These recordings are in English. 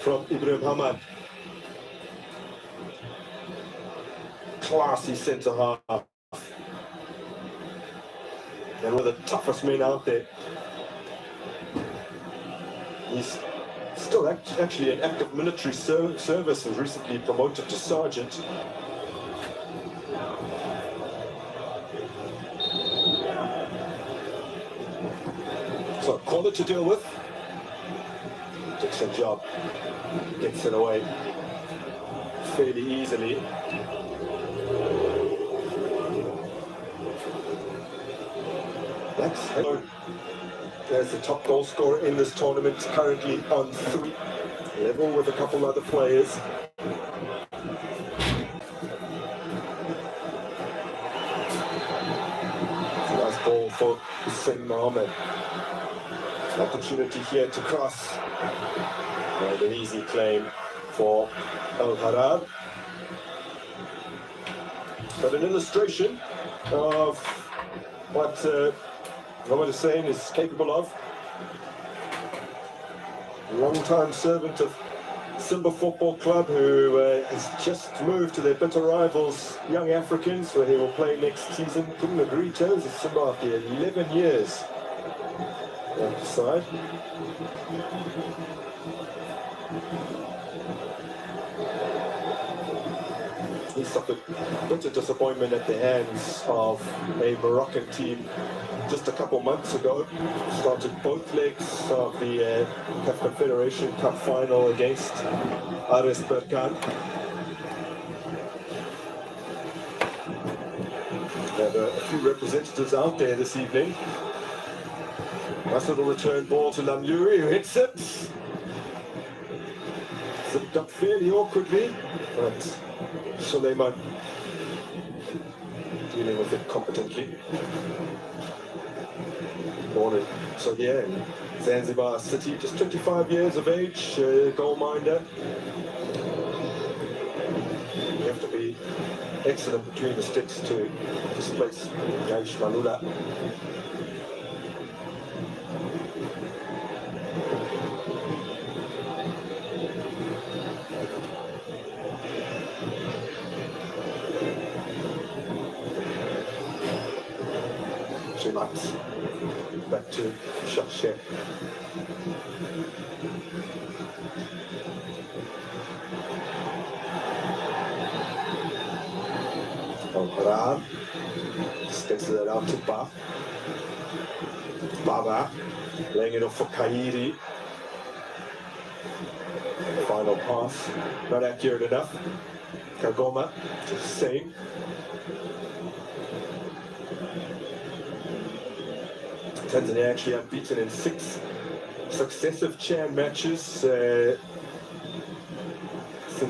from Ibrahim Hamad. Classy centre half. And one of the toughest men out there. He's still actually in active military service and recently promoted to sergeant. So corner to deal with. Dixon job. Gets it away fairly easily. There's the top goal scorer in this tournament, currently on 3, level with a couple other players. Nice ball for Hussein Mohammed. Opportunity here to cross. And an easy claim for Al Harar. But an illustration of what Mohamed Hussein is capable of. Long-time servant of Simba Football Club, who has just moved to their bitter rivals, Young Africans, where he will play next season. Couldn't agree terms with Simba after 11 years on the side. He suffered bitter disappointment at the hands of a Moroccan team just a couple months ago. Started both legs of the CAF Confederation Cup final against Ares Berkane. We have a few representatives out there this evening. Nice little return ball to Lamluri, who hits it. Zipped up fairly awkwardly, but Suleiman dealing with it competently. Born in Sodia in Zanzibar City, just 25 years of age, goal minder. You have to be excellent between the sticks to displace Yaish Malula. Back to Shaksheh. Al-Harar sticks it out to Baba, laying it off for Kairi. Final pass, not accurate enough. Kagoma, just saying. Tanzania actually unbeaten in 6 successive CHAN matches since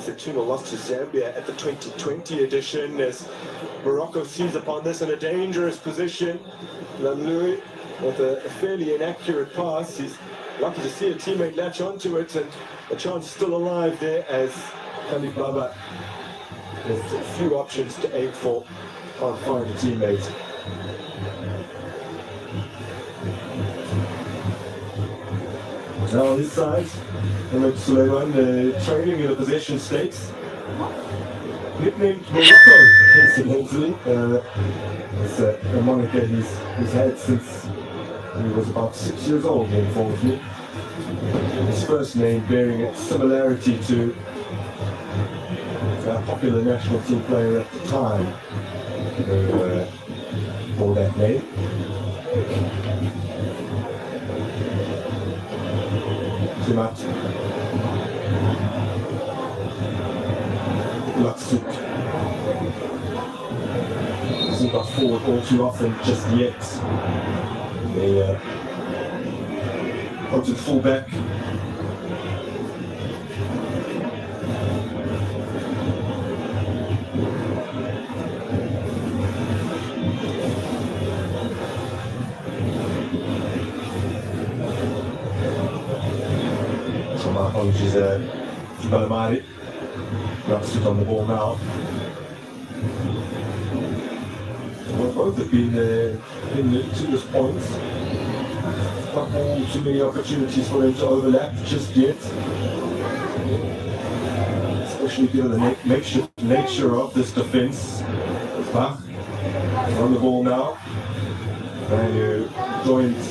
the 2-0 loss to Zambia at the 2020 edition, as Morocco sees upon this in a dangerous position. Lamlui with a fairly inaccurate pass. He's lucky to see a teammate latch onto it, and a chance still alive there as Khalid Baba has a few options to aim for. Can't find a teammate. Now on this side, Ahmed Suleiman training in the possession stakes. Nicknamed Morocco, incidentally. It's a moniker he's had since he was about 6 years old, he informs me. His first name bearing a similarity to a popular national team player at the time who bore that name. Latsuk hasn't got forward all too often just yet. They go to the fullback. Apologies, Balamari. Latsuk on the ball now. Well, both have been to this point. Not too many opportunities for them to overlap just yet. especially given the makeshift nature of this defense. Bach on the ball now, and who joins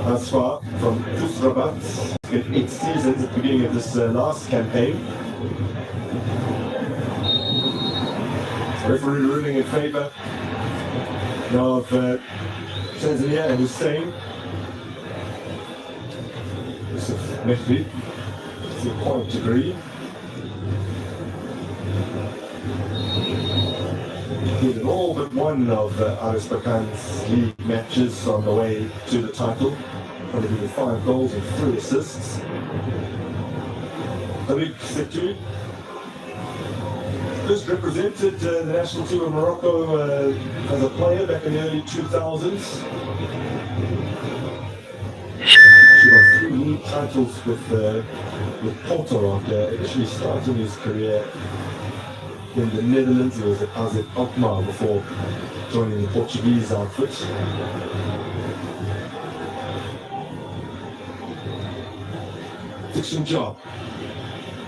Asfar from TuS Rabat in 8 seasons at the beginning of this last campaign. Referee ruling in favour now of Tanzania and Hussein. Yusuf Mehdi to a point degree. In all but one of Aris Bakan's league matches on the way to the title, contributing 5 goals and 3 assists. Tariq Setou just represented the national team of Morocco as a player back in the early 2000s. She won 3 league titles with Porto after initially starting his career in the Netherlands. He was at AZ Alkmaar before joining the Portuguese outfit. Fiction job.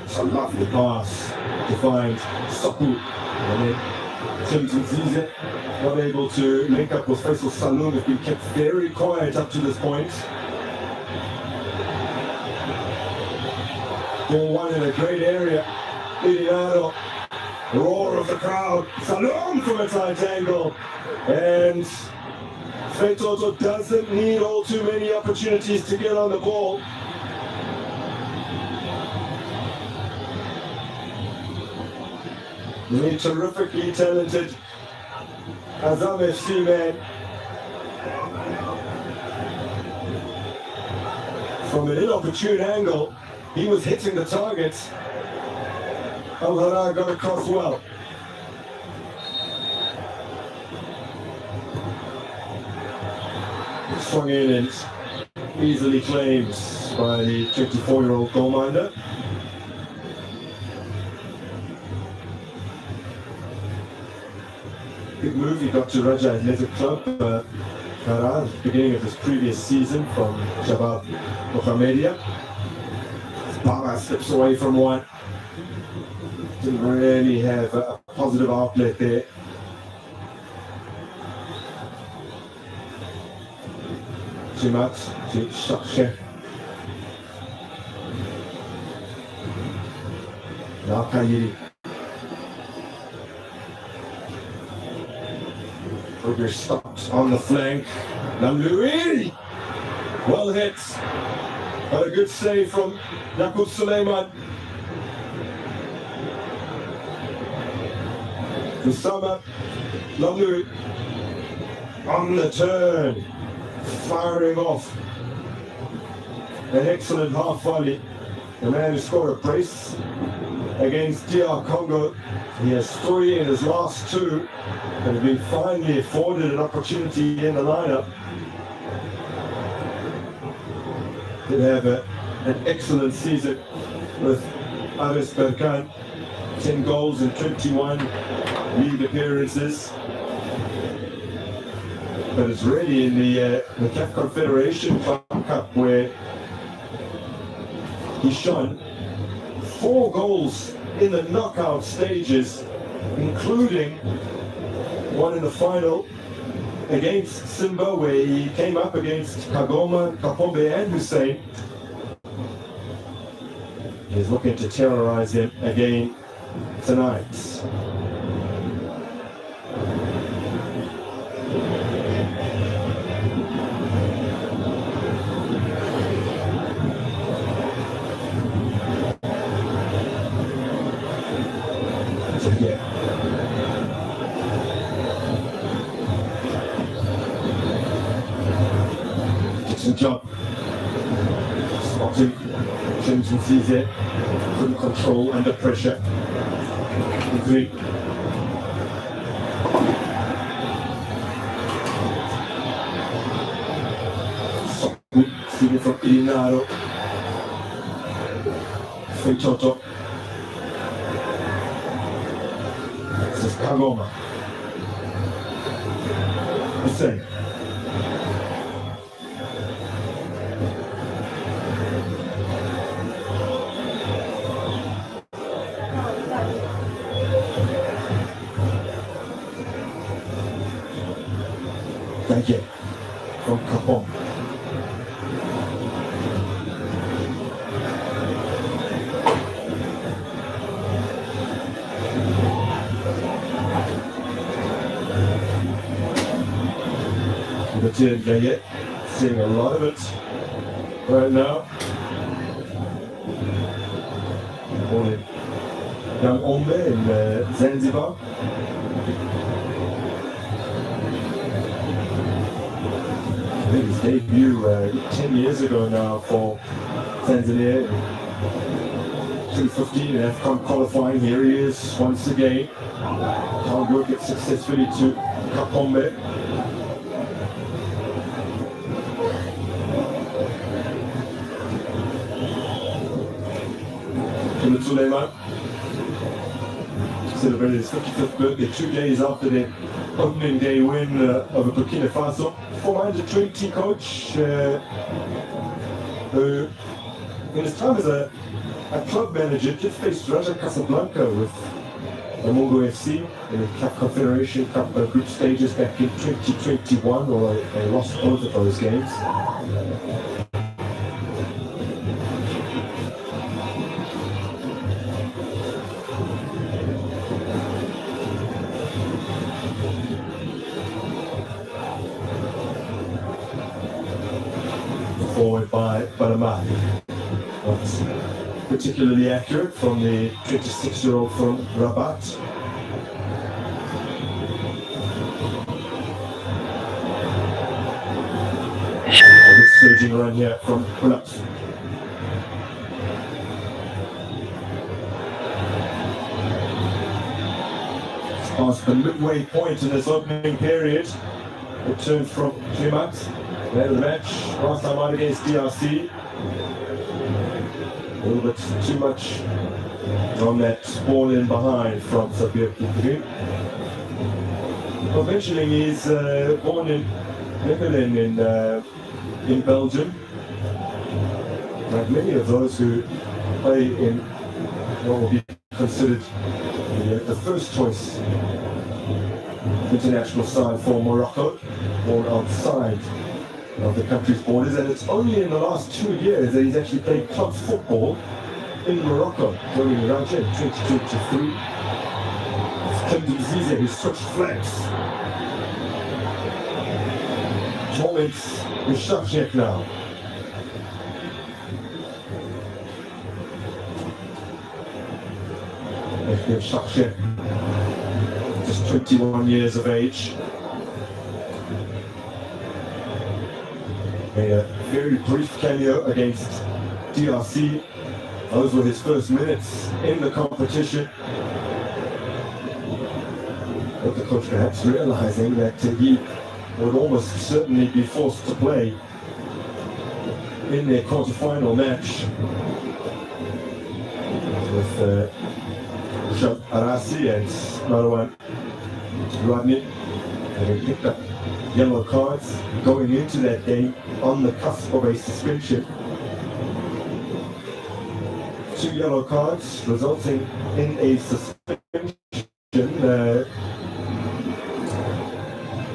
It's a lovely pass to find Sapu. And then Clemson Zize not able to link up with Faisal Saloon. Has been kept very quiet up to this point. Ball one in a great area. Iliano. Roar of the crowd, Salom from a tight angle, and Fetoto doesn't need all too many opportunities to get on the ball. The terrifically talented Azam FC man. From an inopportune angle, he was hitting the target. Al-Hara got across well. Swung in and easily claimed by the 24-year-old goalminder. Big move he got to Raja Athletic Club at the beginning of his previous season from Shabab Mohammedia. Baba slips away from one. Didn't really have a positive outlet there. Jimat to Shakshe. Now Kayiri. Kruger stopped on the flank. Lamlouiri! Well hit. But a good save from Yaqub Suleiman. Kusama Lamlouiri on the turn, firing off an excellent half volley. The man who scored a brace against DR Congo. He has 3 in his last 2 and has been finally afforded an opportunity in the lineup. Did have an excellent season with Aris Berkan, 10 goals and 21 league appearances. But it's really in the CAF Confederation Cup where he shone 4 goals in the knockout stages, including one in the final against Simba, where he came up against Kagoma, Kapombe and Hussein. He's looking to terrorize him again tonight. Decent job. Spotting. Clemson sees it. Couldn't control under pressure. Three. Steven from Ilinaro. Fetoto. This is Kagoma. Hussein. Gaye from Kapong. Gaye, seeing a lot of it right now. Born in Young Ombe in Zanzibar. I think his debut 10 years ago now for Tanzania. 2015 in AFCON qualifying. Here he is once again. Can't work it successfully to Kapombe. Suleiman celebrated his 55th birthday 2 days after the opening day win over Burkina Faso. Former under-20 coach who, in his time as a club manager, just faced Raja Casablanca with Namungo FC in the CAF Confederation Cup group stages back in 2021, or they lost both of those games. Forward by Panama. Not particularly accurate from the 26-year-old from Rabat. A good surging run here from Pulat. Past the midway point in this opening period. Return from Clement. Man of the match, last time out against DRC. A little bit too much on that ball in behind from Sabir Kikri. Well, mentioning he's born in Mechelen in Belgium. Like many of those who play in what will be considered the first choice international side for Morocco, born outside of the country's borders, and it's only in the last 2 years that he's actually played club football in Morocco, joining Raja in 2023. It's Kendi Zize who switched flanks. Moments with Shafshek now. Shafshek, just 21 years of age. Made a very brief cameo against DRC. Those were his first minutes in the competition. But the coach perhaps realizing that he would almost certainly be forced to play in their quarterfinal match with Jean Arasi and Marwan Rodney having picked up yellow cards going into that game on the cusp of a suspension. 2 yellow cards resulting in a suspension.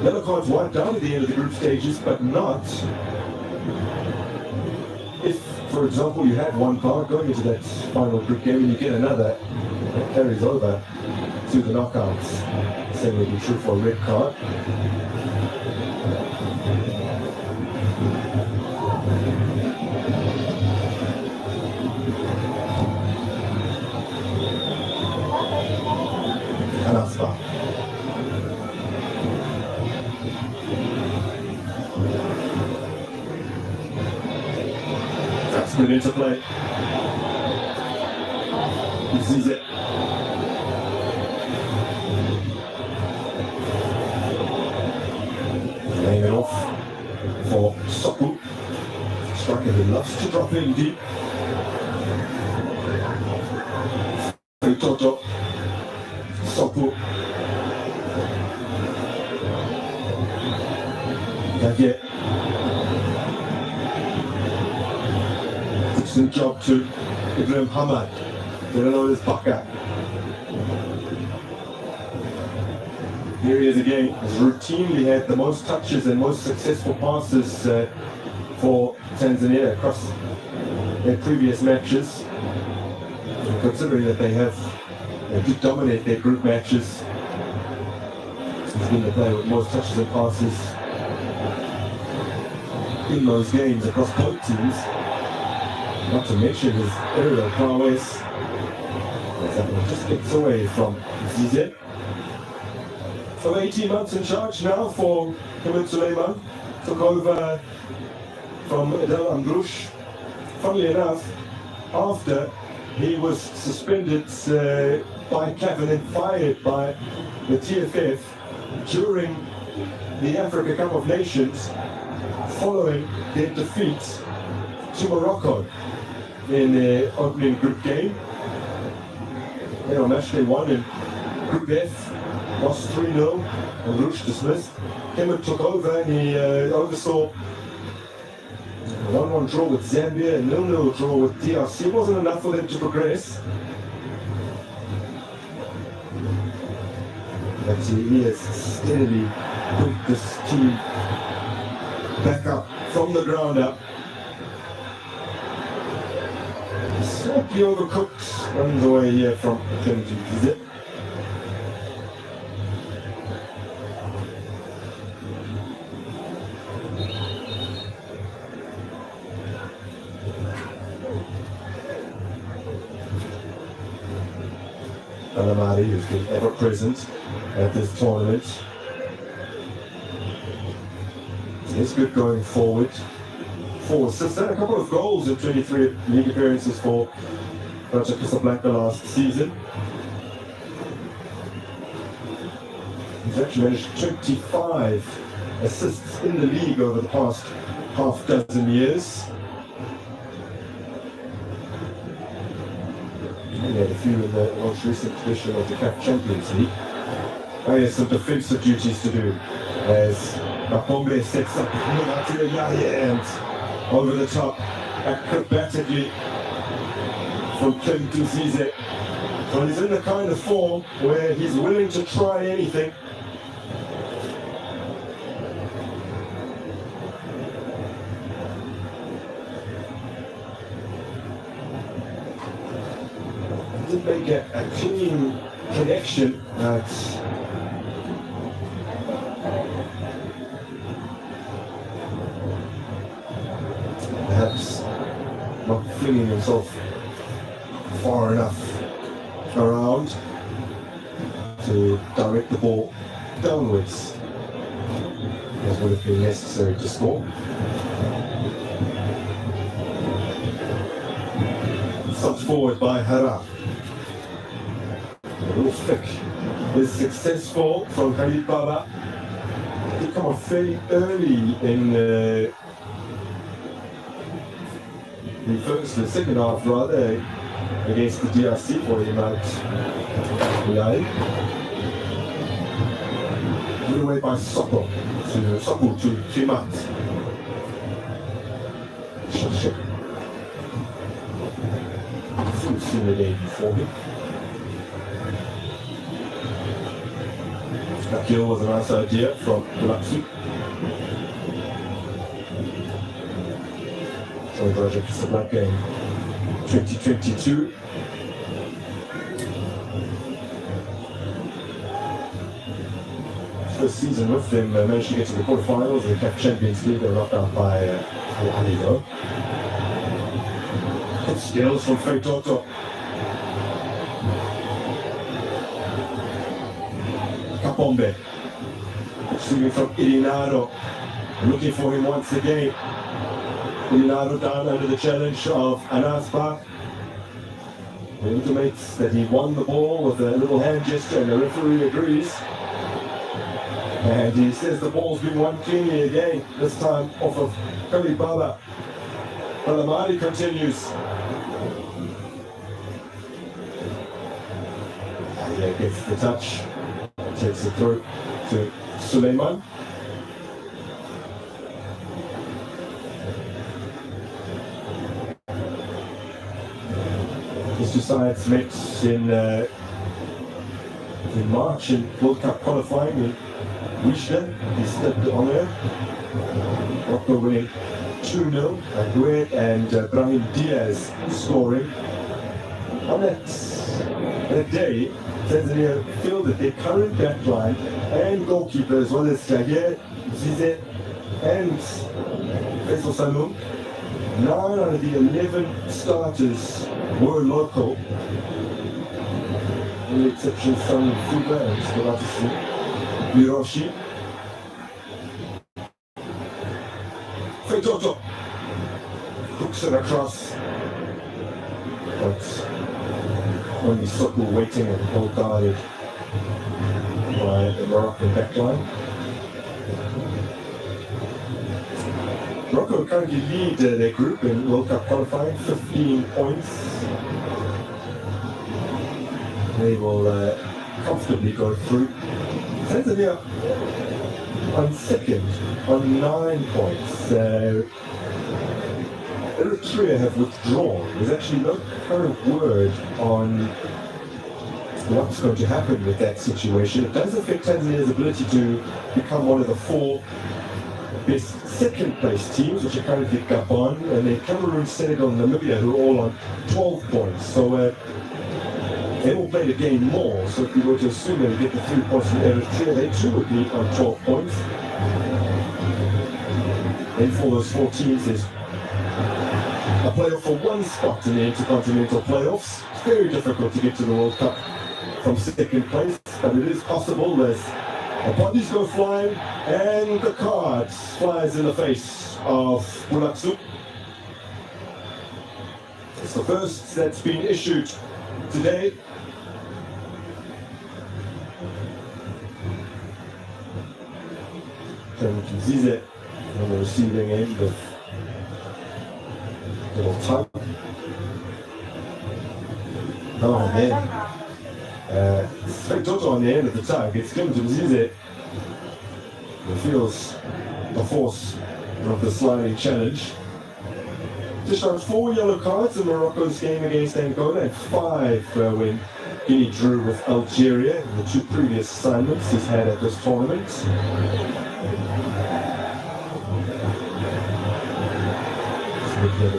Yellow cards wiped out at the end of the group stages, but not if, for example, you had 1 card going into that final group game and you get another, that carries over to the knockouts. Same would be true for a red card. Alaspa. That's good interplay. He sees it. Laying it off for Sopu. Striker who loves to drop in deep. Toto. Sopu. Gaye. Excellent job to Ibrahim Hamad. They don't know this Baka. Here he is again. He's routinely had the most touches and most successful passes for Tanzania across their previous matches. And considering that they did dominate their group matches, he's been the player with most touches and passes in those games across both teams. Not to mention his aerial prowess. That just gets away from Zizek. So 18 months in charge now for Kevin Suleiman. Took over from Adel Amdrouche. Funnily enough, after he was suspended by CAF and then fired by the TFF during the Africa Cup of Nations, following their defeat to Morocco in the opening group game. Match day one in Group F, lost 3-0, and Rouge dismissed. Kemet took over and he oversaw a 1-1 draw with Zambia and 0-0 draw with DRC. It wasn't enough for them to progress. But he has steadily built this team back up from the ground up. Slightly overcooked, runs away here from Kennedy. Alamari, who's been ever present at this tournament, is good going forward. 4 assists and a couple of goals in 23 league appearances for Raja Casablanca last season. He's actually managed 25 assists in the league over the past half dozen years. He had a few in the most recent edition of the CAF Champions League. Now he has some defensive duties to do as Mapombe sets up and over the top, acrobatically from Kim to Zizek. So he's in the kind of form where he's willing to try anything. He did make a clean connection, but perhaps not flinging himself far enough around to direct the ball downwards, as would have been necessary to score. Subbed forward by Hara. A little flick is successful from Khalid Baba. He come off fairly early in the second half rather, against the DRC for him out live. Put away by Sopo to Kimat. Full seen the day before him. That kill was a nice idea from Lapsi. So Raja Casablanca game 2022. First season with them, managed to get to the quarterfinals of the CAF Champions League. They were knocked out by Aligo. Good skills from Feitoto. Kapombe. Shooting from Irinaro. Looking for him once again. Irinaro down under the challenge of Anas Bach. He intimates that he won the ball with a little hand gesture, and the referee agrees. And he says the ball's been won cleanly again, this time off of Khalid Baba. Alamari continues. Yeah, gets the touch, takes it through to Suleiman. These two sides met in in March in World Cup qualifying in Wiesbaden. He stepped on there. Morocco winning 2-0. Agued and Brahim Diaz scoring. On that day, Tanzania fielded their current backline and goalkeeper as well as Jair, Zize and Faisal Salum. 9 out of the 11 starters were local. With the exception of some Fuba and Skolatisi, Miroshi. Feitoto hooks it across. But only Soko waiting and well guarded by the Moroccan backline. Morocco currently lead their group in World Cup qualifying, 15 points. They will comfortably go through. Tanzania on second on 9 points. Eritrea have withdrawn. There's actually no current word on what's going to happen with that situation. It does affect Tanzania's ability to become one of the 4 best second place teams, which are currently Gabon, and then Cameroon, Senegal, and Namibia, who are all on 12 points. So they all play the game more. So if we were to assume they would get the 3 points from Eritrea, they too would be on 12 points. Then for those 4 teams, there's a playoff for 1 spot in the intercontinental playoffs. It's very difficult to get to the World Cup from second place, but it is possible as the bodies go flying and the cards flies in the face of Bulatsu. It's the first that's been issued today. Zize on the receiving end of little tug. Oh man. Feitoto on the end of the tug. It's given to Zize. It feels the force of the sliding challenge. Just showed 4 yellow cards in Morocco's game against Angola and 5 when Guinea drew with Algeria in the 2 previous assignments he's had at this tournament.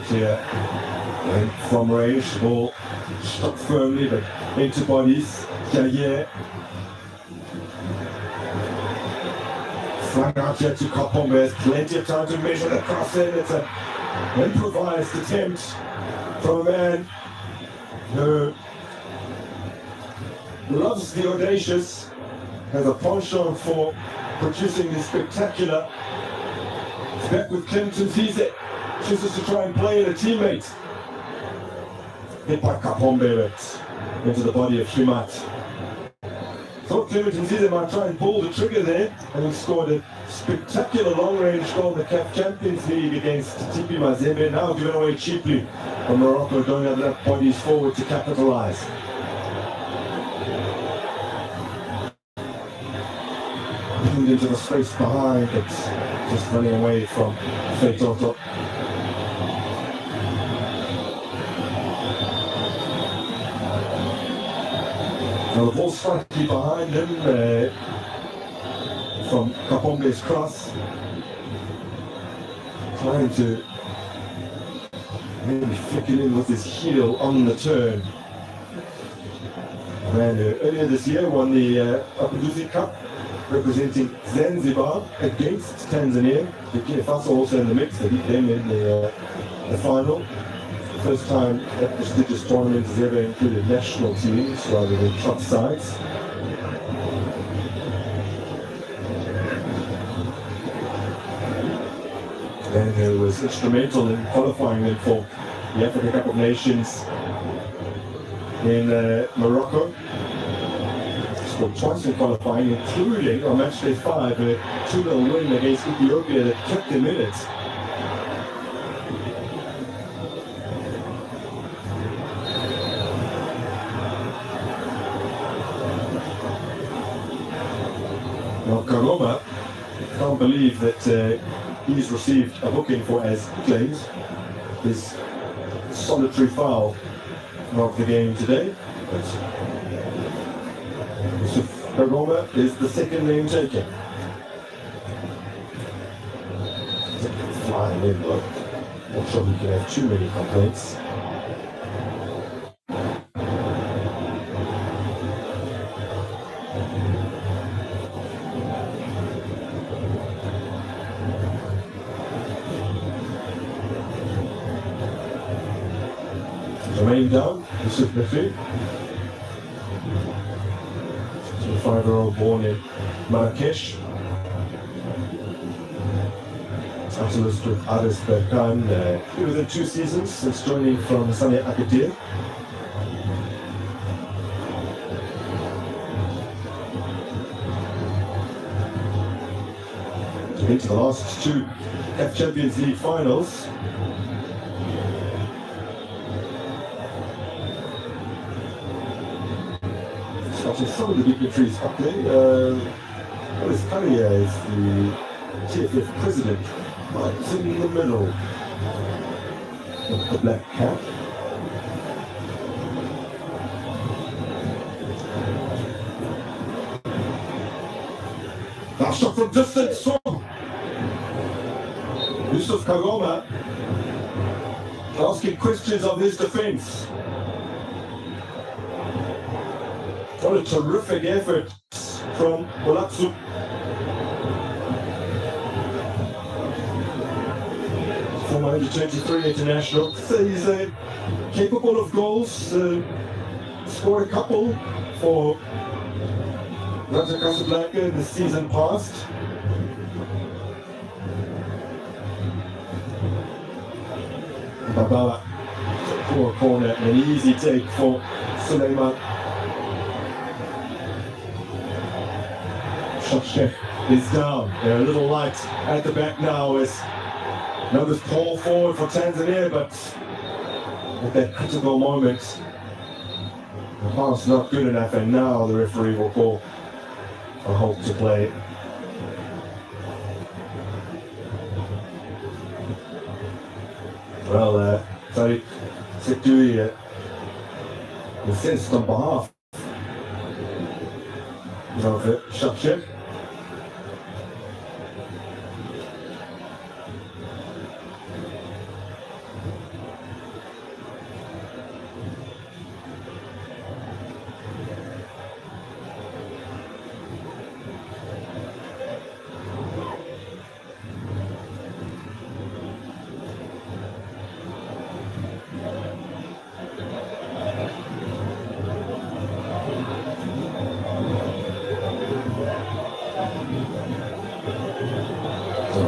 Clear and from range, the ball struck firmly but into bodies. Jair flung out here to Kapombe. There's plenty of time to measure the cross in. It's an improvised attempt from a man who loves the audacious, has a penchant for producing the spectacular. It's back with Clinton Zize. Chooses to try and play in a teammate. Hit by Kapombe into the body of Himat. Thought Clinton Zize might try and pull the trigger there, and he scored a spectacular long-range goal in the CAF Champions League against TP Mazembe, now given away cheaply. And Morocco don't have enough bodies forward to capitalise. Pinned into the space behind, but just running away from Feitoto. Now the ball slightly behind him from Kapombe's cross. Trying to maybe flick it in with his heel on the turn. Man who earlier this year won the Apinduzi Cup representing Zanzibar against Tanzania. Burkina Faso also in the mix, they beat them in the final. First time that prestigious tournament has ever included national teams rather than club sides. And he was instrumental in qualifying them for the Africa Cup of Nations in Morocco. Scored twice in qualifying, including on match day 5, a 2-0 win against Ethiopia that kept them in it. Now Karoma can't believe that he's received a booking for, as he claims, his solitary foul of the game today. But Kagoma is the second name taken. Flying in though. Not sure we can have too many complaints. Remaining down, Yusuf Nafi. 5-year-old born in Marrakesh. Specialist with Aris Berkan within 2 seasons since joining from Sania Agadir. Into the last 2 CAF Champions League finals. Some of the dignitaries up there. His career is the TFF president, right in the middle of the black cap. Now shot from distance. Yusuf Kagoma asking questions of his defense. What a terrific effort from Bolatsu. Former under-23 international. So he's capable of goals. Scored a couple for Raja Casablanca in the season past. Baba, poor corner, an easy take for Suleiman. Shot is down. They're a little light at the back now as numbers call forward for Tanzania, but at that critical moment, the pass not good enough, and now the referee will call a halt to play. Well, Tariq Sekdui incensed on behalf of Shakshek.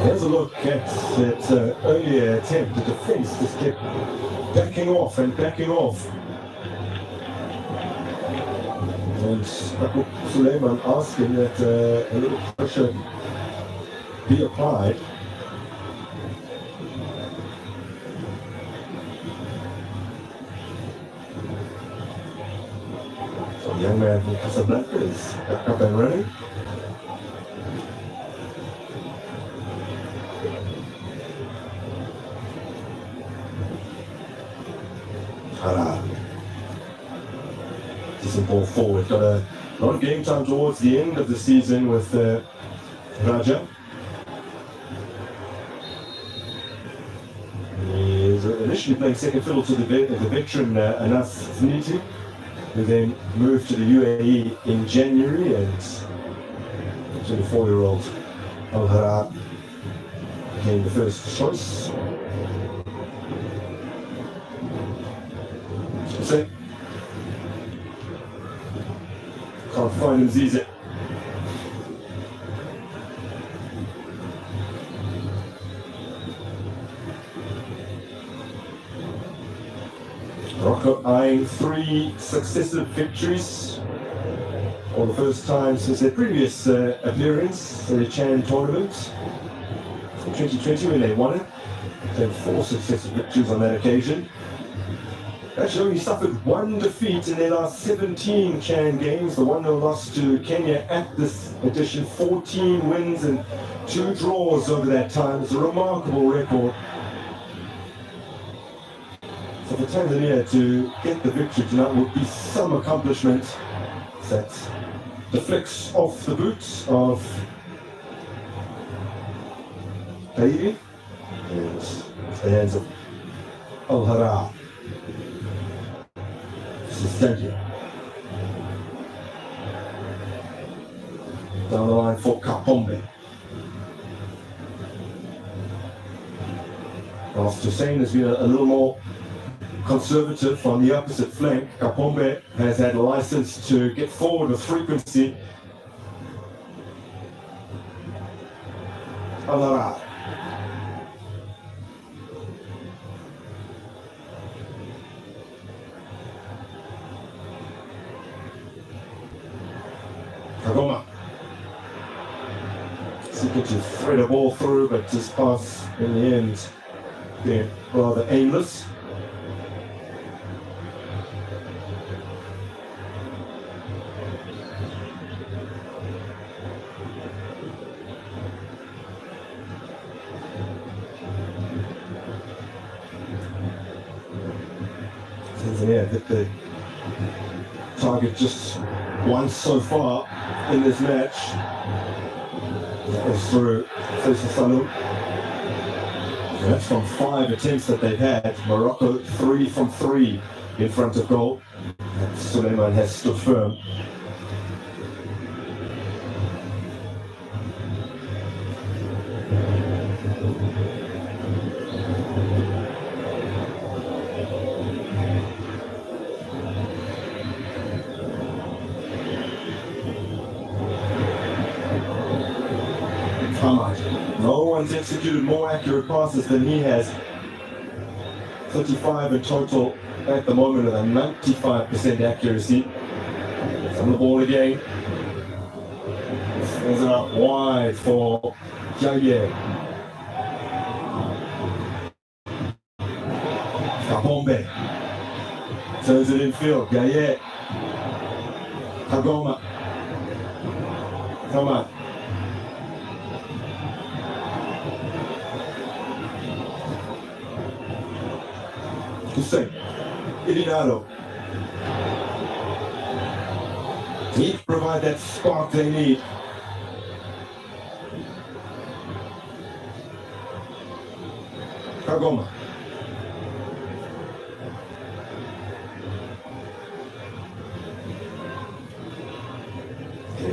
Here's a look at that earlier attempt. The defence just kept backing off and backing off. And Suleiman asking that a little pressure be applied. So the young man from Casablanca is back up and running. Decent ball forward. Got a lot of game time towards the end of the season with Raja. He was initially playing second fiddle to the veteran Anas Zniti, who then moved to the UAE in January, and 24-year-old Al Harab became the first choice. So, can't find him, Zize. Morocco eyeing 3 successive victories, for the first time since their previous appearance in the Chan tournament in 2020 when they won it. They had 4 successive victories on that occasion. Actually only suffered 1 defeat in their last 17 Chan games. The 1-0 loss to Kenya at this edition, 14 wins and 2 draws over that time. It's a remarkable record. So for Tanzania to get the victory tonight would be some accomplishment. That deflects off the boots of Kairi. And the hands of Al-Hara. This is Stanley. Down the line for Kapombe. Whilst Hussein has been a little more conservative on the opposite flank, Kapombe has had a license to get forward with frequency. Al-Hara. Kagoma. Seeking to thread a ball through, but his pass in the end being rather aimless. Tanzania hit the target just once so far in this match. That was through Faisal Salou. That's from 5 attempts that they've had. Morocco 3 from 3 in front of goal. And Suleiman has stood firm. No one's executed more accurate passes than he has. 35 in total at the moment with a 95% accuracy. It's on the ball again. Sends it up wide for Jaye. Kapombe. Turns it infield. Jaye. Kagoma. Come on. Hussein, Irinado. Need to provide that spark they need. Kagoma.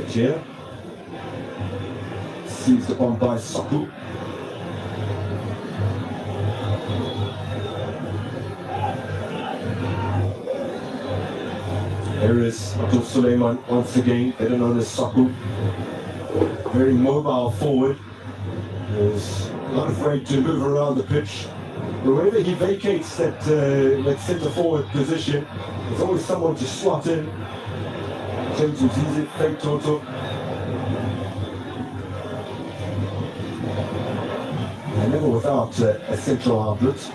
Here. Seized upon by Saku. There is Abdul Suleiman once again, better known as Saku. Very mobile forward. Is not afraid to move around the pitch. Wherever he vacates that centre forward position, there's always someone to slot in. James Uzizi, Fake Toto. And never without a central outlet.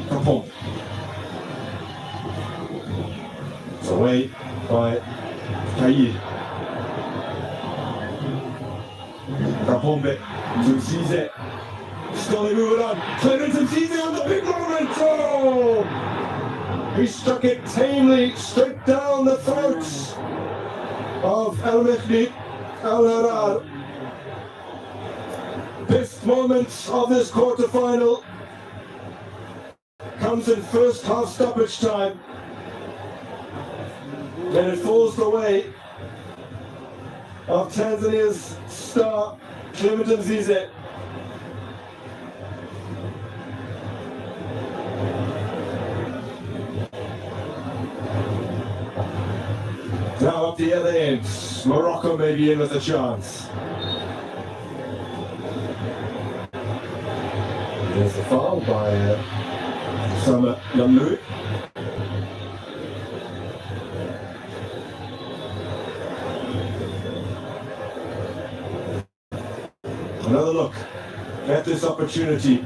Kapombe. Away by Kaid. Kapombe to Zize. Slowly moving on. Clemens and Zize on the big moment. Oh! He struck it tamely straight down the throats of Al Mehdi Al Harar. Best moments of this quarterfinal comes in first half stoppage time. And it falls the way of Tanzania's star, Clement Mzize. Now up the other end, Morocco may be in with a chance. There's a foul by Sama Lamlui. Another look at this opportunity.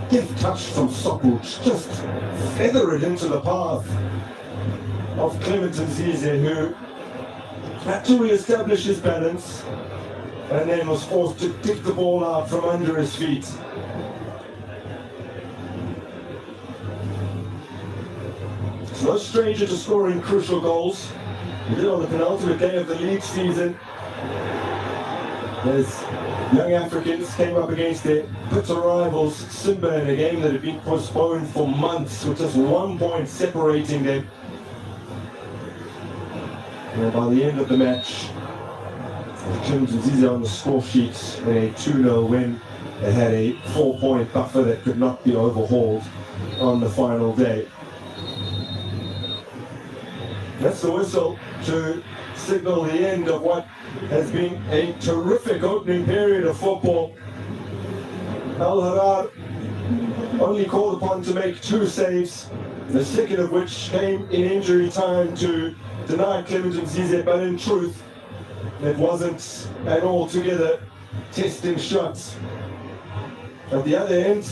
Deft touch from Sokul, just feather it into the path of Clement Mzize, who had to re-establish his balance and then was forced to kick the ball out from under his feet. He's no stranger to scoring crucial goals. He did on the penultimate day of the league season. As young Africans came up against their bitter rivals, Simba, in a game that had been postponed for months, with just 1 point separating them. And by the end of the match, Clemens Zize on the score sheet in a 2-0 win. They had a 4-point buffer that could not be overhauled on the final day. That's the whistle to signal the end of what has been a terrific opening period of football. Al Harar only called upon to make 2 saves, the second of which came in injury time to deny Clemens Zize, but in truth, it wasn't an altogether testing shot. At the other end,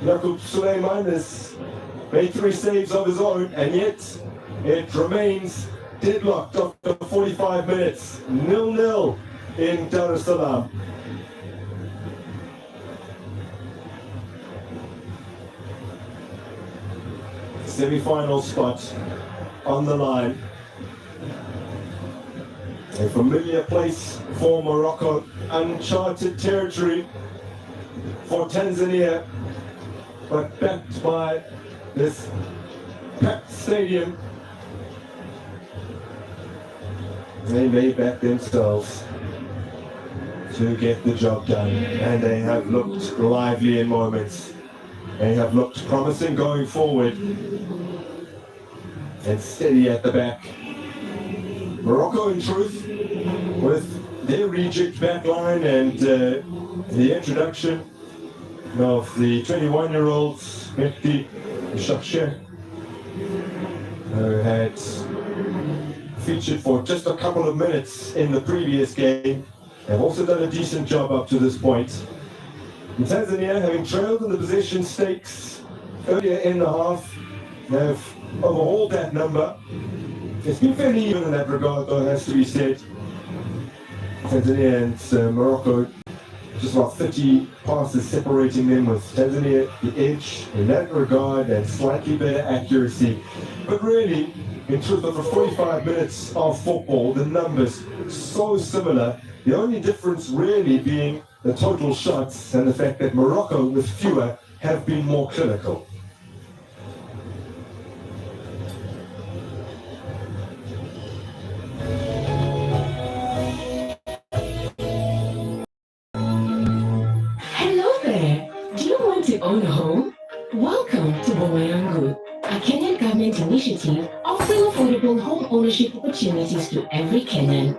Jakub Suleiman has made 3 saves of his own, and yet it remains deadlocked after 45 minutes, 0-0 in Dar es Salaam. Semi-final spot on the line. A familiar place for Morocco, uncharted territory for Tanzania, but backed by this packed stadium. They may back themselves to get the job done, and they have looked lively in moments. They have looked promising going forward and steady at the back. Morocco, in truth, with their reject back line and the introduction of the 21-year-old Mehdi Shaksheh, who had featured for just a couple of minutes in the previous game, have also done a decent job up to this point. In Tanzania, having trailed in the possession stakes earlier in the half, have overhauled that number. It's been fairly even in that regard, though, it has to be said. Tanzania and Morocco, just about 30 passes separating them, with Tanzania the edge in that regard and slightly better accuracy. But really, in truth, over 45 minutes of football, the numbers so similar. The only difference really being the total shots and the fact that Morocco, with fewer, have been more clinical. Hello there! Do you want to own a home? Welcome to Bomayangu, a Kenyan government initiative offering affordable home ownership opportunities to every Kenyan.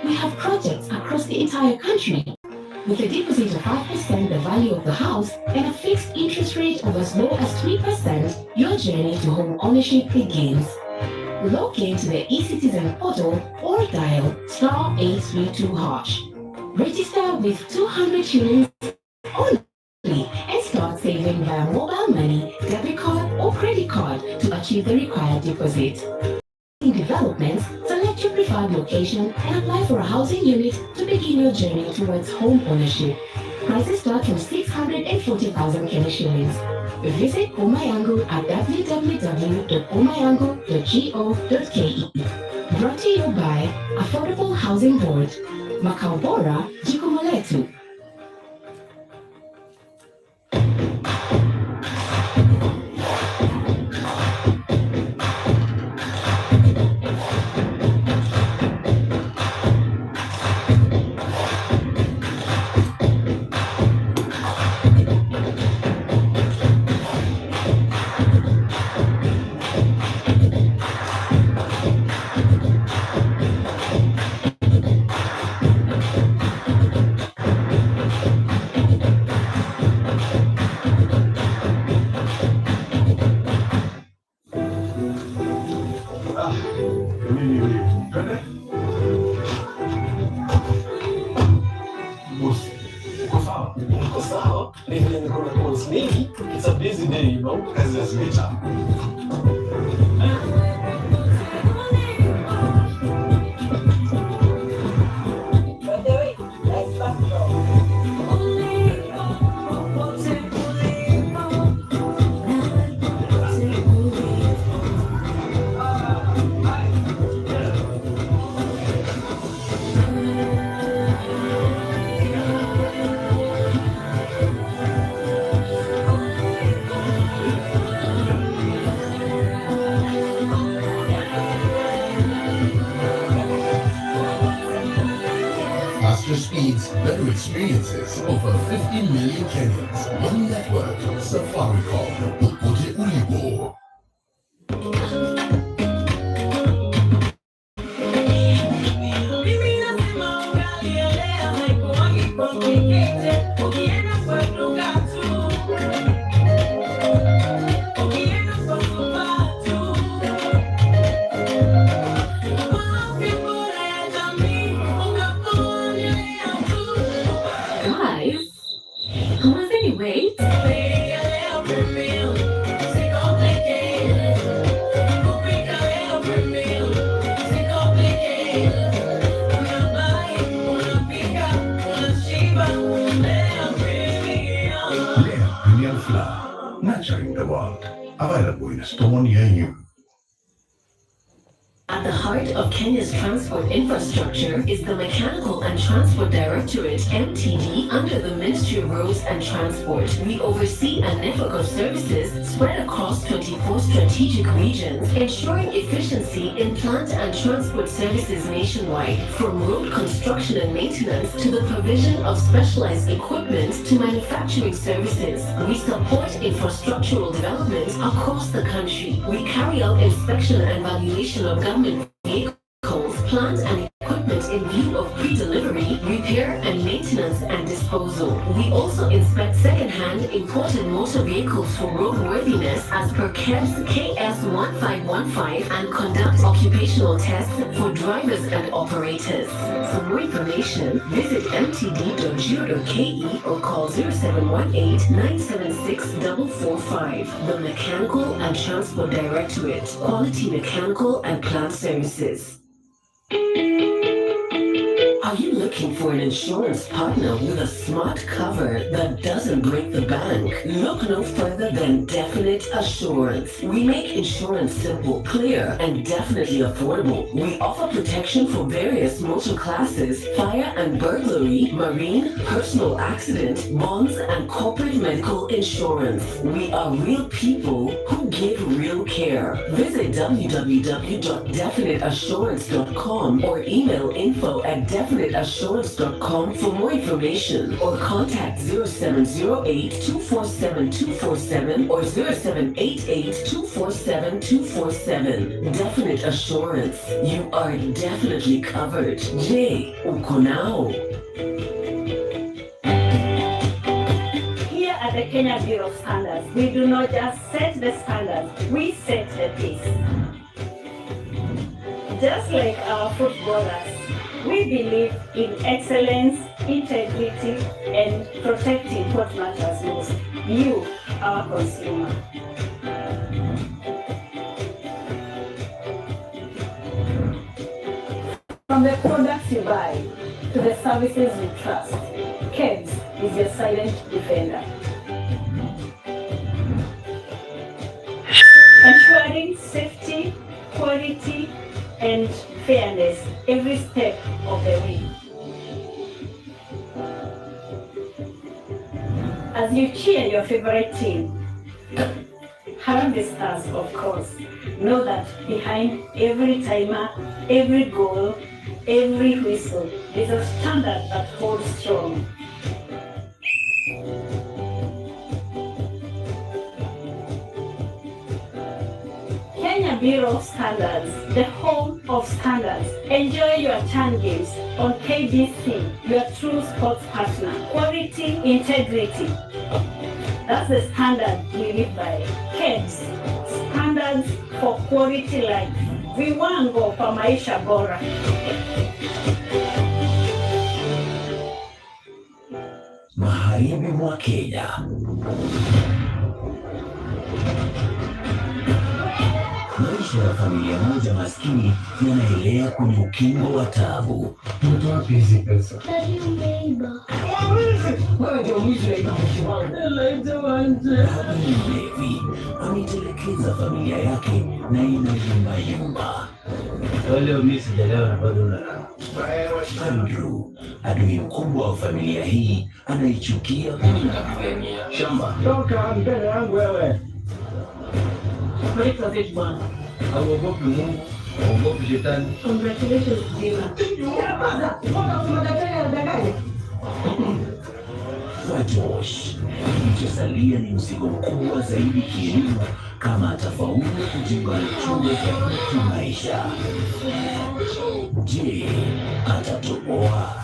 We have projects across the entire country. With a deposit of 5% the value of the house and a fixed interest rate of as low as 3%, your journey to home ownership begins. Log into the eCitizen portal or dial *832#. Register with 200 shillings only and start saving via mobile money, debit card or credit card to achieve the required deposit. In developments, select your preferred location and apply for a housing unit to begin your journey towards home ownership. Prices start from 640,000 Kenya shillings. Visit Bomayangu at www.bomayangu.go.ke. Brought to you by Affordable Housing Board. Makao Bora, Jukumu Letu. experiences over 50 million Kenyans. One network, Safaricom. Popote ulipo. Nurturing the world. Available in a store near you. At the heart of Kenya's transport infrastructure is the Mechanical and Transport Directorate, MTD, under the Ministry of Roads and Transport. We oversee a network of services spread across 24 strategic regions, ensuring efficiency in plant and transport services nationwide, from road construction and maintenance to the provision of specialized equipment to manufacturing services. We support infrastructural development across the country. We carry out inspection and valuation of government vehicles, plant and equipment in view of pre-delivery, repair and maintenance and disposal. We also inspect second-hand imported motor vehicles for roadworthiness as per KEBS KS 1515 and conduct occupational tests for drivers and operators. For more information, visit mtd.go.ke or call 0718-976-445. The Mechanical and Transport Directorate, Quality Mechanical and Plant Services. Are you looking for an insurance partner with a smart cover that doesn't break the bank? Look no further than Definite Assurance. We make insurance simple, clear, and definitely affordable. We offer protection for various motor classes, fire and burglary, marine, personal accident, bonds, and corporate medical insurance. We are real people who give real care. Visit www.definiteassurance.com or email info@definiteassurance.com for more information, or contact 0708-247-247 or 0788-247-247. Definite Assurance. You are definitely covered. J. Ukonao. Here at the Kenya Bureau of Standards, we do not just set the standards, we set the pace. Just like our footballers, we believe in excellence, integrity, and protecting what matters most, you, our consumer. From the products you buy to the services you trust, KEBS is your silent defender. Ensuring safety, quality, and fairness every step of the way. As you cheer your favorite team, Harambee Stars, of course, know that behind every timer, every goal, every whistle is a standard that holds strong. Kenya Bureau of Standards, the home of standards. Enjoy your turn games on KBC, your true sports partner. Quality, integrity. That's the standard we live by. KEBS, standards for quality life. Viwango kwa maisha bora. Magharibi mwa Kenya. Maisha ya familia moja maskini yanaelea kwenye ukingo wa taabu. Mtu wapi hizi pesa? Wewe ndio mwizi wa Baba ni mlevi, ametelekeza familia yake na inayumbayumba. Leo mimi sijaelewa na bado na Andrew, adui mkubwa wa familia hii, anaichukia shamba. Toka mbele yangu wewe. Hauogopi Mungu, hauogopi shetani. Congratulations, Dima. Watosh, kilichosalia ni mzigo mkubwa zaidi kielimu kama atafaulu kujiunga na chuo cha kimaisha. Je, atatoboa?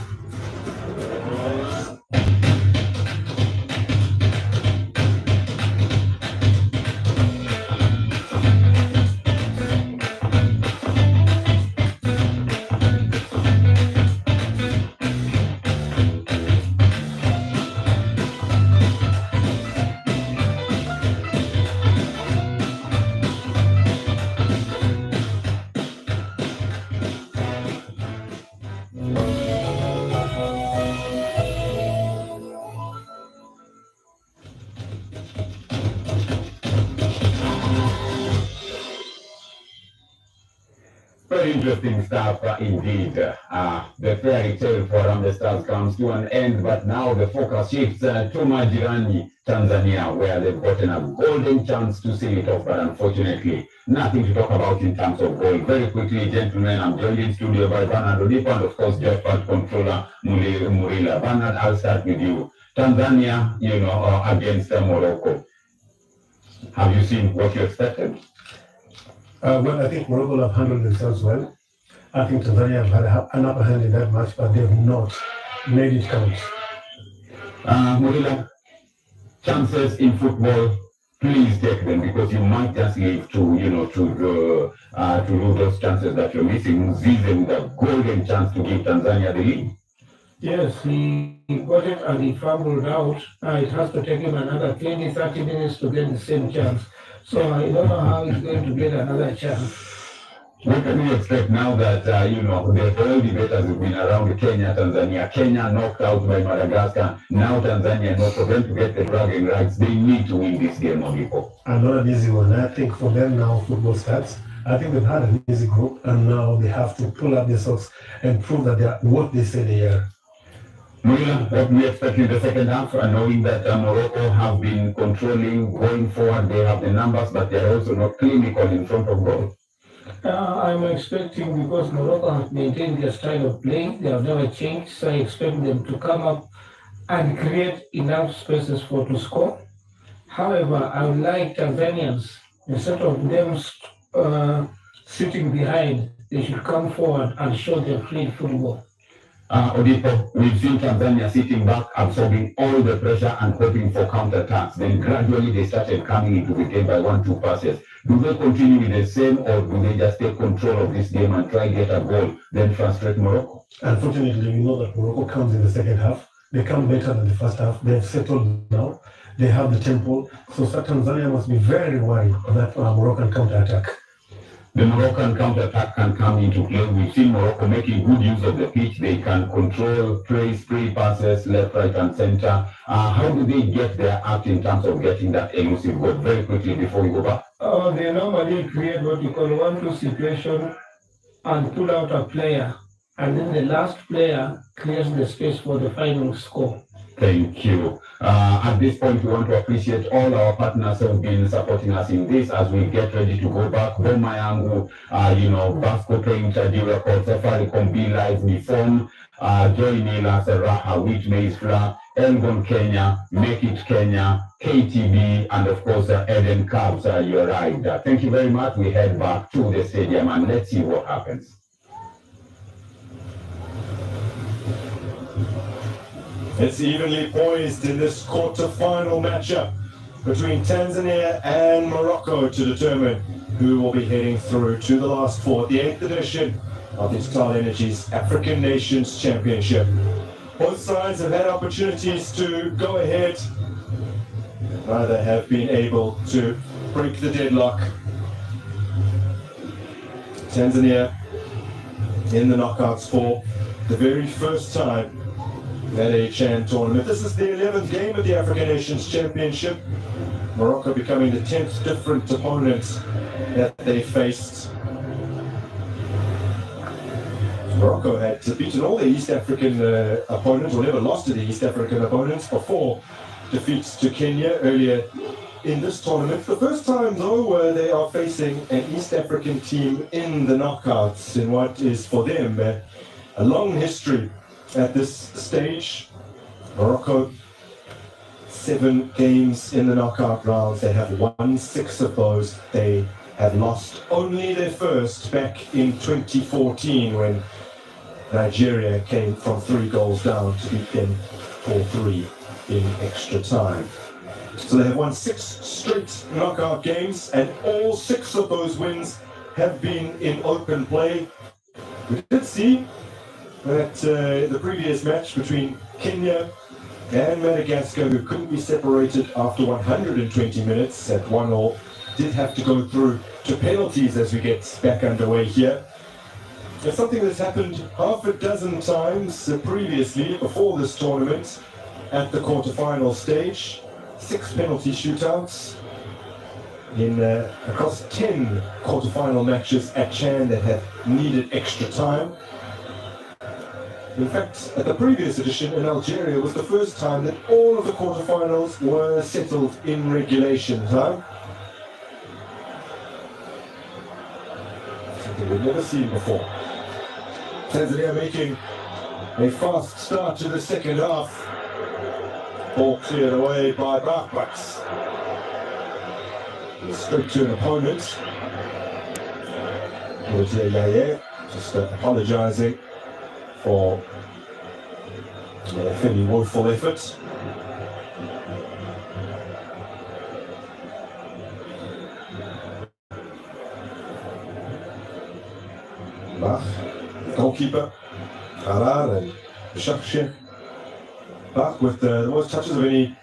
Very interesting stuff indeed. The fairy tale for Harambee Stars comes to an end, but now the focus shifts to Majirani, Tanzania, where they've gotten a golden chance to seal it off, but unfortunately, nothing to talk about in terms of goal. Very quickly, gentlemen, I'm joined in studio by Bernard Odipo and, of course, Jeff Part Controller Murila. Bernard, I'll start with you. Tanzania, against Morocco. Have you seen what you expected? Well, I think Morocco have handled themselves well. I think Tanzania have had an upper hand in that match, but they have not made it count. Murila, chances in football, please take them because you might just leave to lose those chances that you're missing. Mzize with a golden chance to give Tanzania the lead. Yes, he got it and he fumbled out. It has to take him another 20, 30 minutes to get the same chance. So I don't know how he's going to get another chance. What can we expect now that, the oil debaters have been around Kenya, Tanzania. Kenya knocked out by Madagascar. Now Tanzania knocked for them to get the bragging rights. They need to win this game, Odipo. And not an easy one. I think for them now, football starts. I think they've had an easy group, and now they have to pull up their socks and prove that they are what they say they are. Murila, what we expect in the second half, knowing that Morocco have been controlling, going forward, they have the numbers, but they are also not clinical in front of goal. I'm expecting, because Morocco have maintained their style of playing, they have never changed, so I expect them to come up and create enough spaces to score. However, I would like Tanzanians, instead of them sitting behind, they should come forward and show their free football. Odipo, we've seen Tanzania sitting back, absorbing all the pressure and hoping for counterattacks. Then gradually they started coming into the game by 1-2 passes. Do they continue with the same, or do they just take control of this game and try to get a goal, then frustrate Morocco? Unfortunately, we know that Morocco comes in the second half. They come better than the first half. They've settled now. They have the tempo. So Tanzania must be very worried of that Moroccan counterattack. The Moroccan counter-attack can come into play. We've seen Morocco making good use of the pitch. They can control, play, spray passes, left, right, and center. How do they get their act in terms of getting that elusive goal? Very quickly before we go back. They normally create what you call 1-2 situation and pull out a player. And then the last player clears the space for the final score. Thank you. At this point, we want to appreciate all our partners who have been supporting us in this as we get ready to go back. Boma Yangu, Basco Paint, Record, Safaricom, Be Live, Nifon, Joy Nila, Saraha, Wheat Maize Flour, Elgon Kenya, Make It Kenya, KTB, and of course, Eden Cubs, your ride. Thank you very much. We head back to the stadium and let's see what happens. It's evenly poised in this quarter-final matchup between Tanzania and Morocco to determine who will be heading through to the last four, the 8th edition of the Total Energies African Nations Championship. Both sides have had opportunities to go ahead. Neither have been able to break the deadlock. Tanzania in the knockouts for the very first time at a Chan tournament. This is the 11th game of the African Nations Championship. Morocco becoming the 10th different opponent that they faced. Morocco had beaten all the East African opponents, or never lost to the East African opponents, before defeats to Kenya earlier in this tournament. The first time, though, they are facing an East African team in the knockouts in what is for them a long history at this stage. Morocco, 7 games in the knockout rounds. They have won 6 of those. They have lost only their first back in 2014 when Nigeria came from 3 goals down to beat them 4-3 in extra time. So they have won 6 straight knockout games, and all 6 of those wins have been in open play. We did see that the previous match between Kenya and Madagascar, who couldn't be separated after 120 minutes at 1-1, did have to go through to penalties as we get back underway here. It's something that's happened half a dozen times previously before this tournament at the quarterfinal stage. 6 penalty shootouts in across 10 quarterfinal matches at Chan that have needed extra time. In fact, at the previous edition in Algeria was the first time that all of the quarterfinals were settled in regulation time. Something we've never seen before. Tanzania making a fast start to the second half. Ball cleared away by Barkbaks. Straight to an opponent. Just apologising for a fairly woeful effort. Bach, goalkeeper, Harar and Shakhshin. Bach with the most touches of any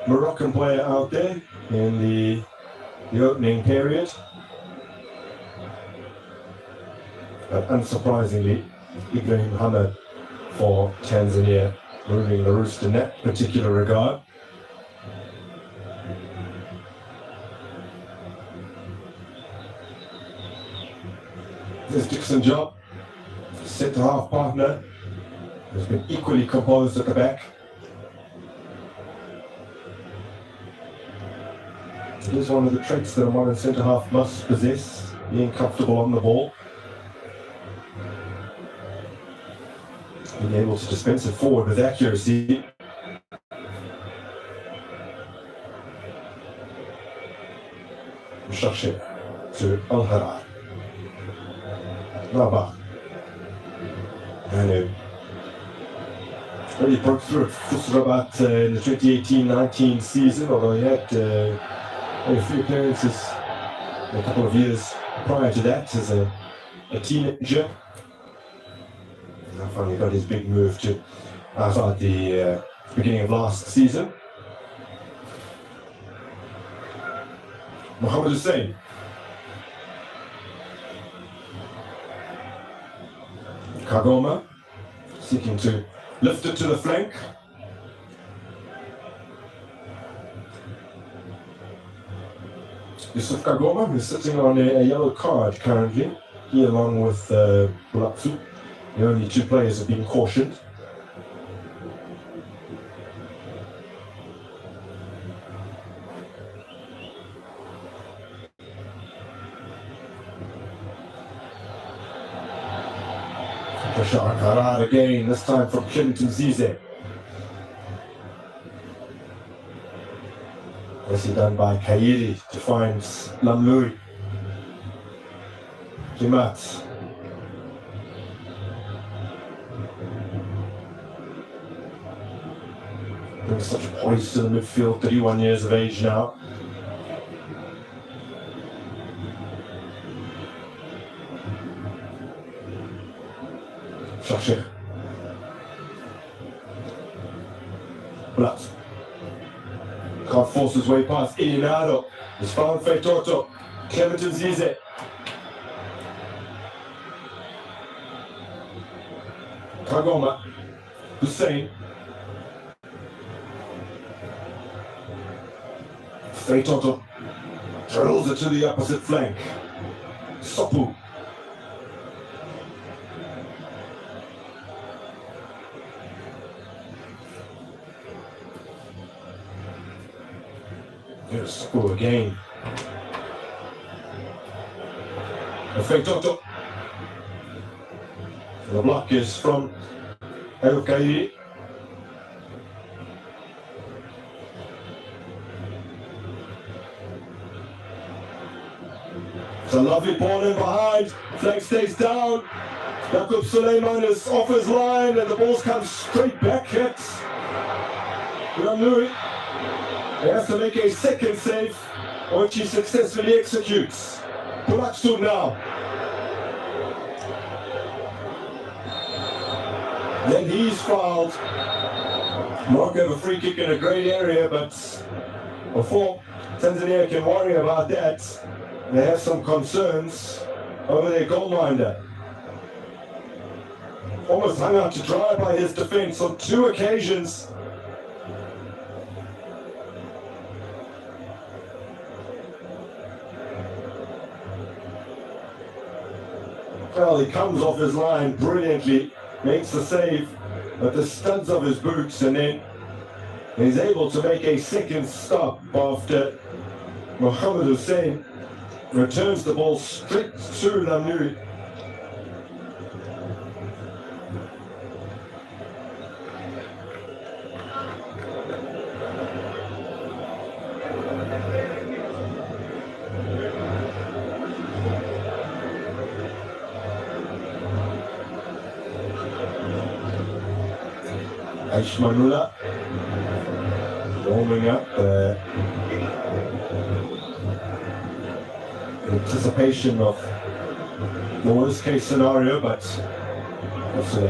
Moroccan player out there in the opening period. But unsurprisingly, Ibrahim Hamad for Tanzania moving the roost in that particular regard. There's Dixon Job, centre-half partner, has been equally composed at the back. It is one of the traits that a modern centre-half must possess, being comfortable on the ball. Being able to dispense it forward with accuracy. Mshakshe to Al-Harar. Naba. And really broke through at Fusrabat in the 2018-19 season, although he had a few appearances a couple of years prior to that as a teenager. And finally got his big move to outside the beginning of last season. Mohamed Hussein. Kagoma seeking to lift it to the flank. Yusuf Kagoma, who's sitting on a yellow card currently. He, along with Bulapsu, the only 2 players have been cautioned. Pressure on Harar again, this time from Clinton Zize. Nicely done by Kairi to find Lamlui. Kimat. Brings such poise to the midfield, 31 years of age now. Shashir. Blatt. Can't force his way past Ilinado. He's found Feitoto. Clement Zize. Kagoma. Hussein. Feitoto. Drills it to the opposite flank. Sopu. Here's Sopu again. Feitoto. The block is from El Kairi. It's a lovely ball in behind. Flag stays down. Jakub Suleiman is off his line and the ball's come straight back at Lamlui. He has to make a second save, which he successfully executes. Pulakstud now. Then he's fouled. Morocco have a free kick in a great area, but before Tanzania can worry about that, they have some concerns over their goalminder. Almost hung out to dry by his defense on 2 occasions. Well, he comes off his line brilliantly, makes the save at the studs of his boots, and then he's able to make a second stop after Mohamed Hussein returns the ball straight to Lamlui. Aishmanullah warming up in anticipation of the worst case scenario, but also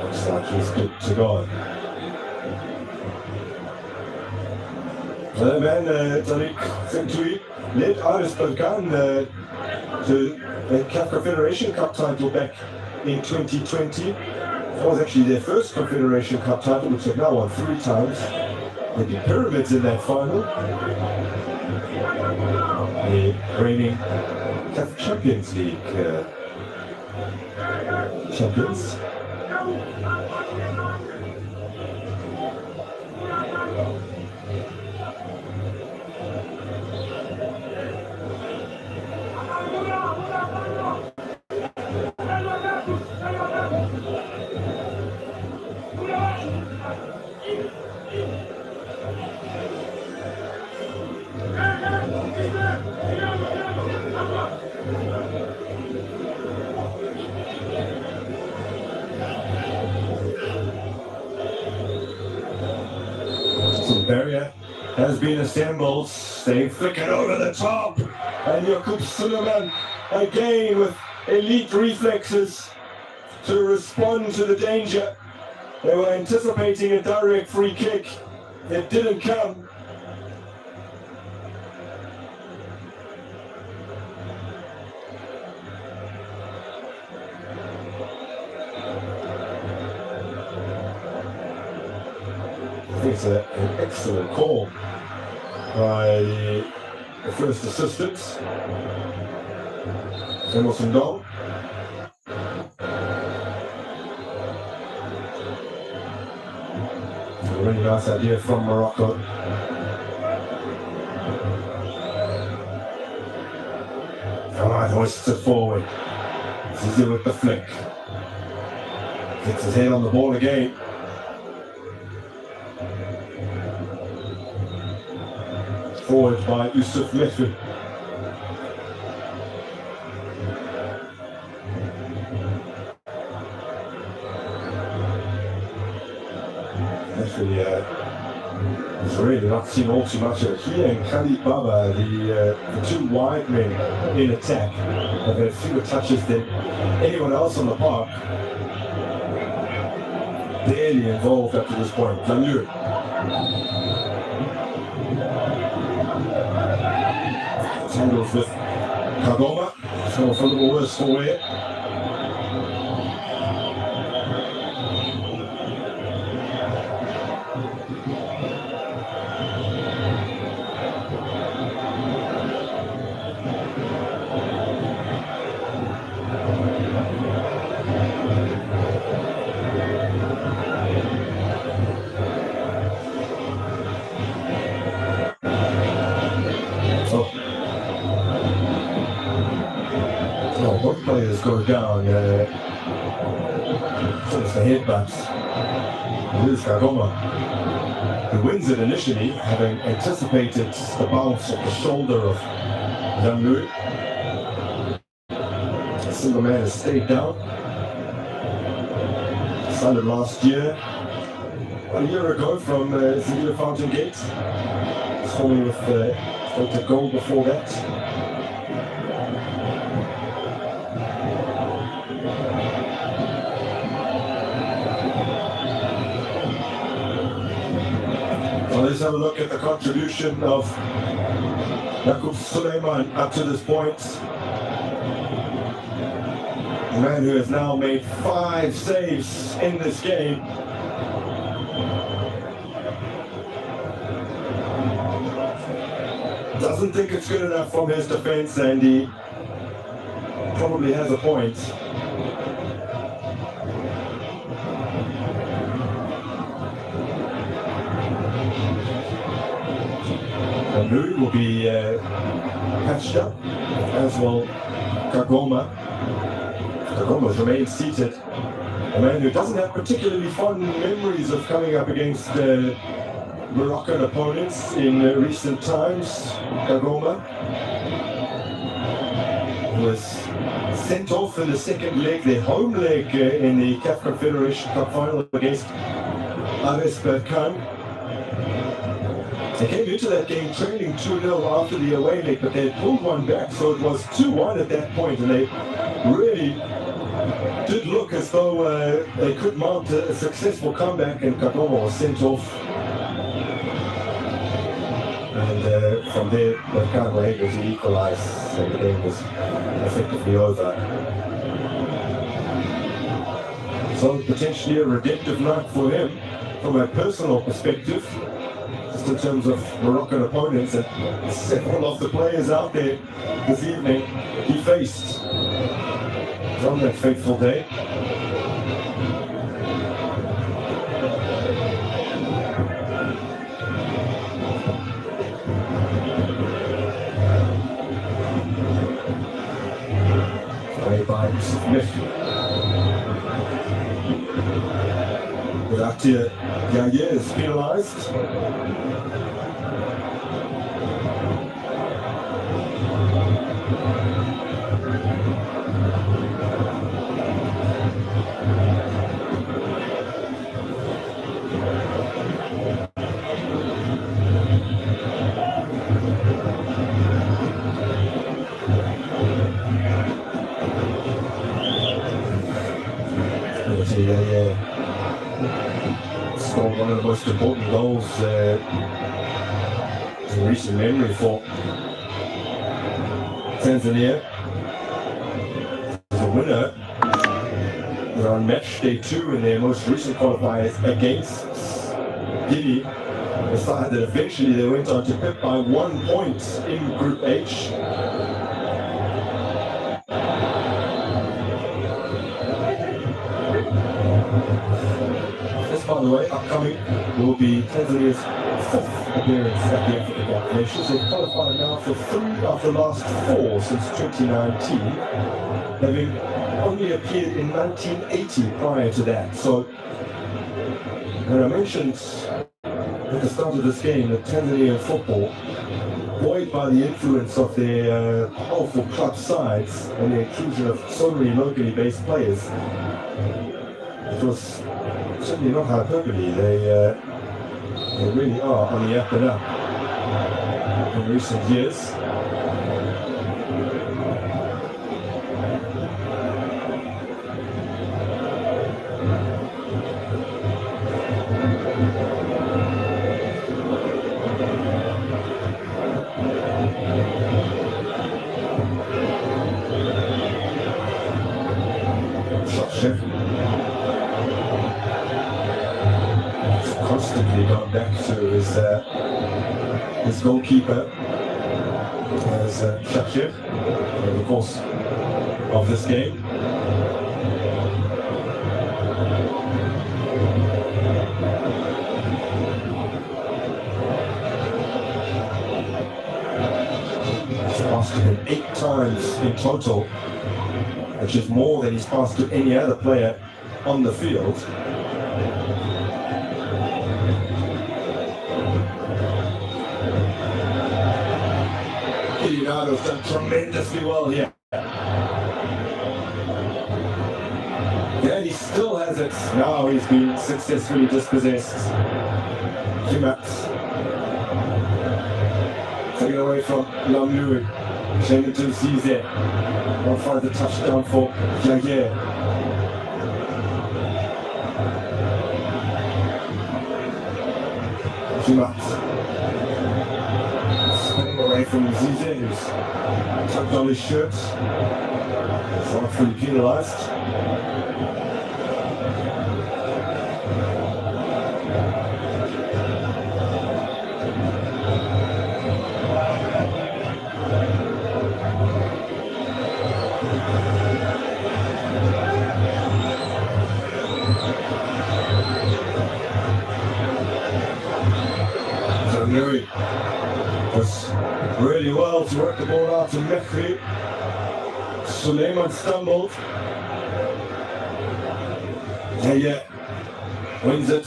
looks like he's good to go. The man Tariq Sentui led Aris Berkan to the CAF Confederation Cup title back in 2020. That was actually their first Confederation Cup title, which they've now won 3 times. They beat Pyramids in that final. The reigning CAF Champions League champions. Barrier has been assembled. They flick it over the top. And Jakub Suleiman again with elite reflexes to respond to the danger. They were anticipating a direct free kick. It didn't come. It's an excellent call by the first assistants, Emerson Dong. A really nice idea from Morocco. Alright, hoists it forward. Zizi with the flick. Gets his head on the ball again. Forward by Yusuf Mehdi. Actually, he's really not seen all too much of he and Khalid Baba, the 2 wide men in attack, have had fewer touches than anyone else on the park. Barely involved up to this point. Lamlui. Tangles with Kagoma, so for a little worse for it. Both players go down. It's the headbutt. It is Kagoma who wins it initially, having anticipated the bounce of the shoulder of Lamlui. single man has stayed down. Started last year, about a year ago from Sevilla Fountain Gate. Scoring with a goal before that. So let's have a look at the contribution of Jakub Suleiman up to this point. A man who has now made 5 saves in this game. Doesn't think it's good enough from his defense, and he probably has a point. And Louis will be patched up, as will Kagoma. Kagoma's remained seated. A man who doesn't have particularly fond memories of coming up against Moroccan opponents in recent times. Kagoma was sent off in the second leg, their home leg in the CAF Confederation Cup final against Ares Berkane. They came into that game trailing 2-0 after the away leg, but they had pulled one back, so it was 2-1 at that point, and they really did look as though they could mount a successful comeback, and Kagoma was sent off. And from there, Berkane were able to equalize, and the game was effectively over. So potentially a redemptive night for him from a personal perspective, just in terms of Moroccan opponents, and several of the players out there this evening he faced on that fateful day. By Smith. Without Yaya is penalised. Scored one of the most important goals in recent memory for Tanzania. The winner, they're on match day 2 in their most recent qualifiers against Guinea. A side that eventually they went on to pip by 1 point in Group H. By the way, upcoming will be Tanzania's 4th appearance at the African Cup of Nations. They've qualified now for 3 of the last 4 since 2019, having only appeared in 1980 prior to that. So, when I mentioned at the start of this game that Tanzanian football, buoyed by the influence of their powerful club sides and the inclusion of so many locally based players, it was certainly not hyperbole. They really are on the up and up in recent years. Constantly gone back to his goalkeeper as Shakir over the course of this game. He's passed to him 8 times in total, which is more than he's passed to any other player on the field. Leonardo's done tremendously well here. And he still has it. Now he's been successfully dispossessed. Kimat. Taken away from Lamlui. Changing to Zize. Won't find the touchdown for Jaguar. Kimat. Spinning away from Zize, who's tucked on his shirt. He's not fully penalized. Nuri does really well to work the ball out to Mekri. Suleiman stumbled. Yeah, wins it.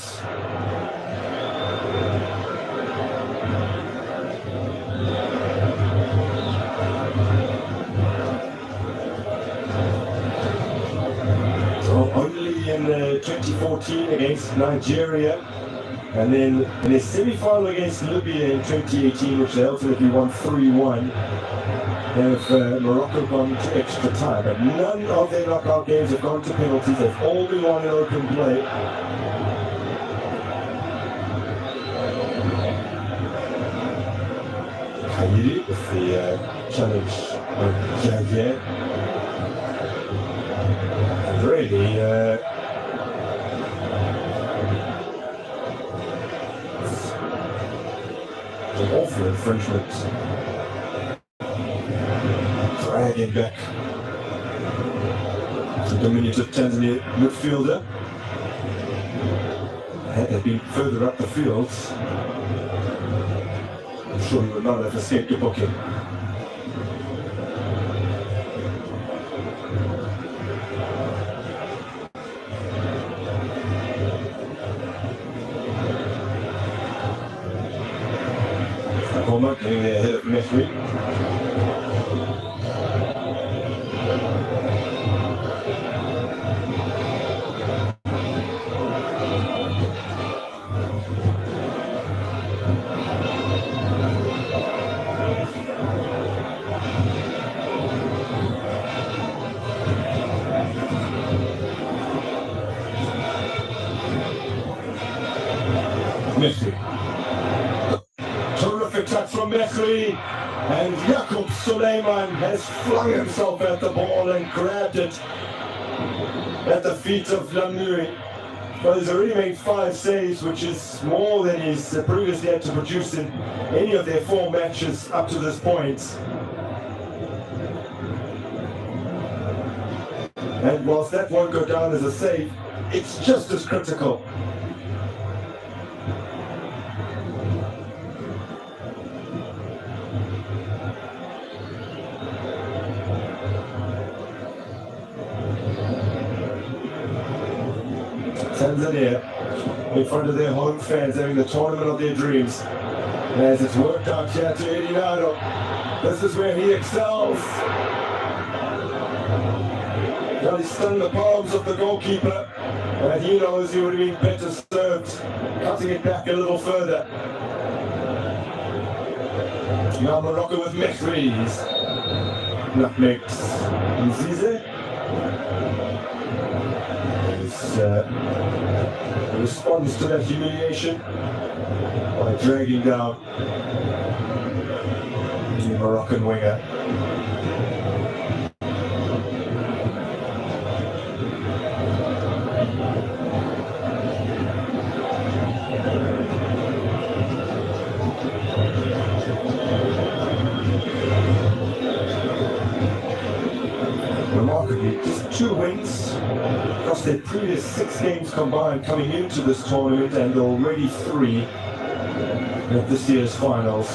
So only in 2014 against Nigeria. And then in a semi-final against Libya in 2018, which they ultimately won 3-1, have Morocco gone to extra time. But none of their knockout games have gone to penalties. They've all been won in open play. Kayiri with the challenge of Jaguar. And really, an awful infringement. Dragging back the diminutive Tanzania midfielder. Had they been further up the field, I'm sure he would not have escaped the booking. Homa getting there ahead of Mehri. Mehri. Terrific touch from Mehri, and Jakub Suleiman has flung himself at the ball and grabbed it at the feet of Lamnuri. Well, he's already made 5 saves, which is more than he's previously had to produce in any of their 4 matches up to this point. And whilst that won't go down as a save, it's just as critical. Tanzania in front of their home fans having the tournament of their dreams. And as it's worked out here to Edinado, this is where he excels. Now he stunned the palms of the goalkeeper, and he knows he would have been better served cutting it back a little further. Now Morocco with Mehri's nutmegs. Zize. Responds to that humiliation by dragging down the Moroccan winger. Remarkably, just 2 wins across their previous 6 games combined coming into this tournament, and already 3 at this year's finals.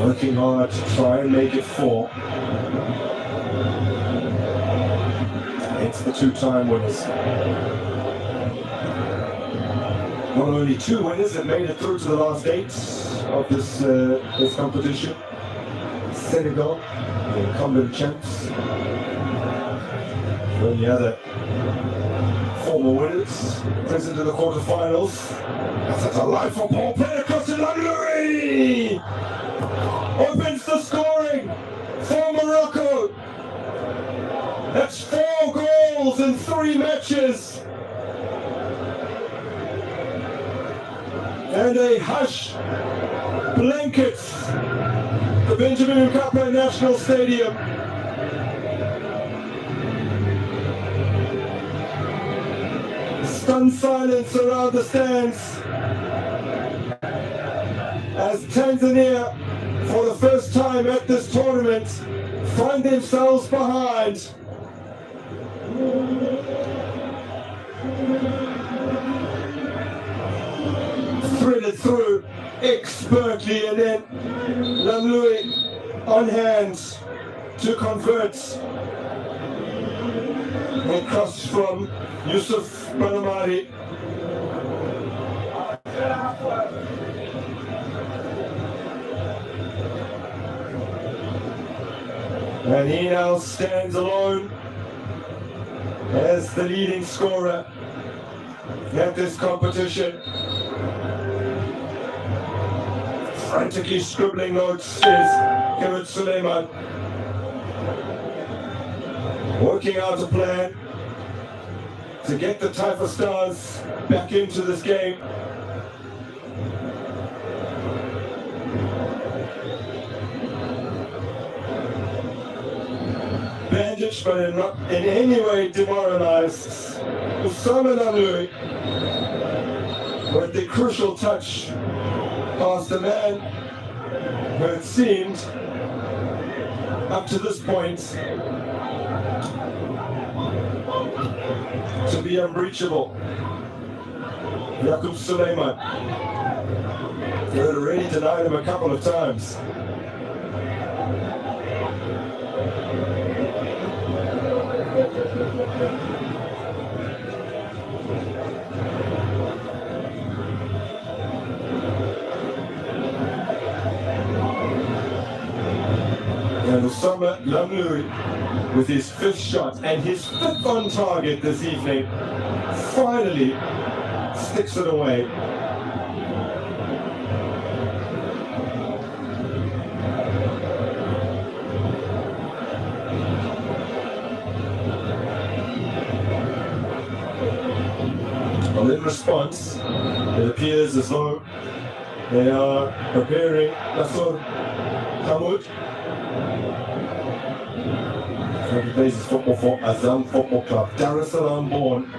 Working hard to try and make it 4. It's the 2-time winners. One of only 2 winners that made it through to the last 8 of this competition. Senegal, the incumbent champs. Only other former winners present in the quarterfinals. That's a live football play across to Louis. Opens the scoring for Morocco. That's 4 goals in 3 matches. And a hush blankets the Benjamin Mkapa National Stadium. Stunned silence around the stands as Tanzania, for the first time at this tournament, find themselves behind. Threaded through expertly, and then Lamlui on hand to convert. And cross from Yusuf Banamari. And he now stands alone as the leading scorer at this competition. Frantically scribbling notes is Kevin Suleiman. Working out a plan to get the Taifa Stars back into this game. Bandaged, but not in any way demoralized. Usama Lamlui with the crucial touch past a man who it seemed up to this point to be unbreachable. Yaqub Suleiman, who had already denied him a couple of times. And Usama Lamlui, with his 5th shot and his 5th on target this evening, finally sticks it away. Well, in response, it appears as though they are preparing Nasser Hamoud. He plays his football for Azam Football Club, Dar es Salaam born.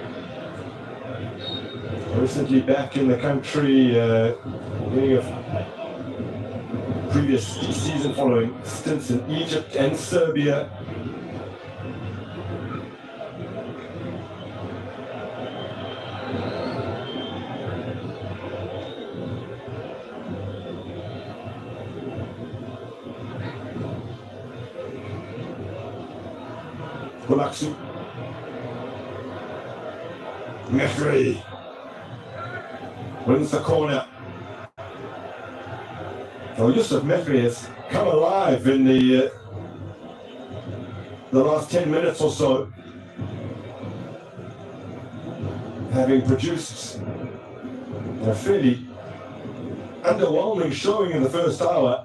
Recently back in the country, beginning of previous season following stints in Egypt and Serbia. Bulaksu. Mehri wins the corner. Well, Yusuf Mehri has come alive in the last 10 minutes or so, having produced a fairly underwhelming showing in the first hour.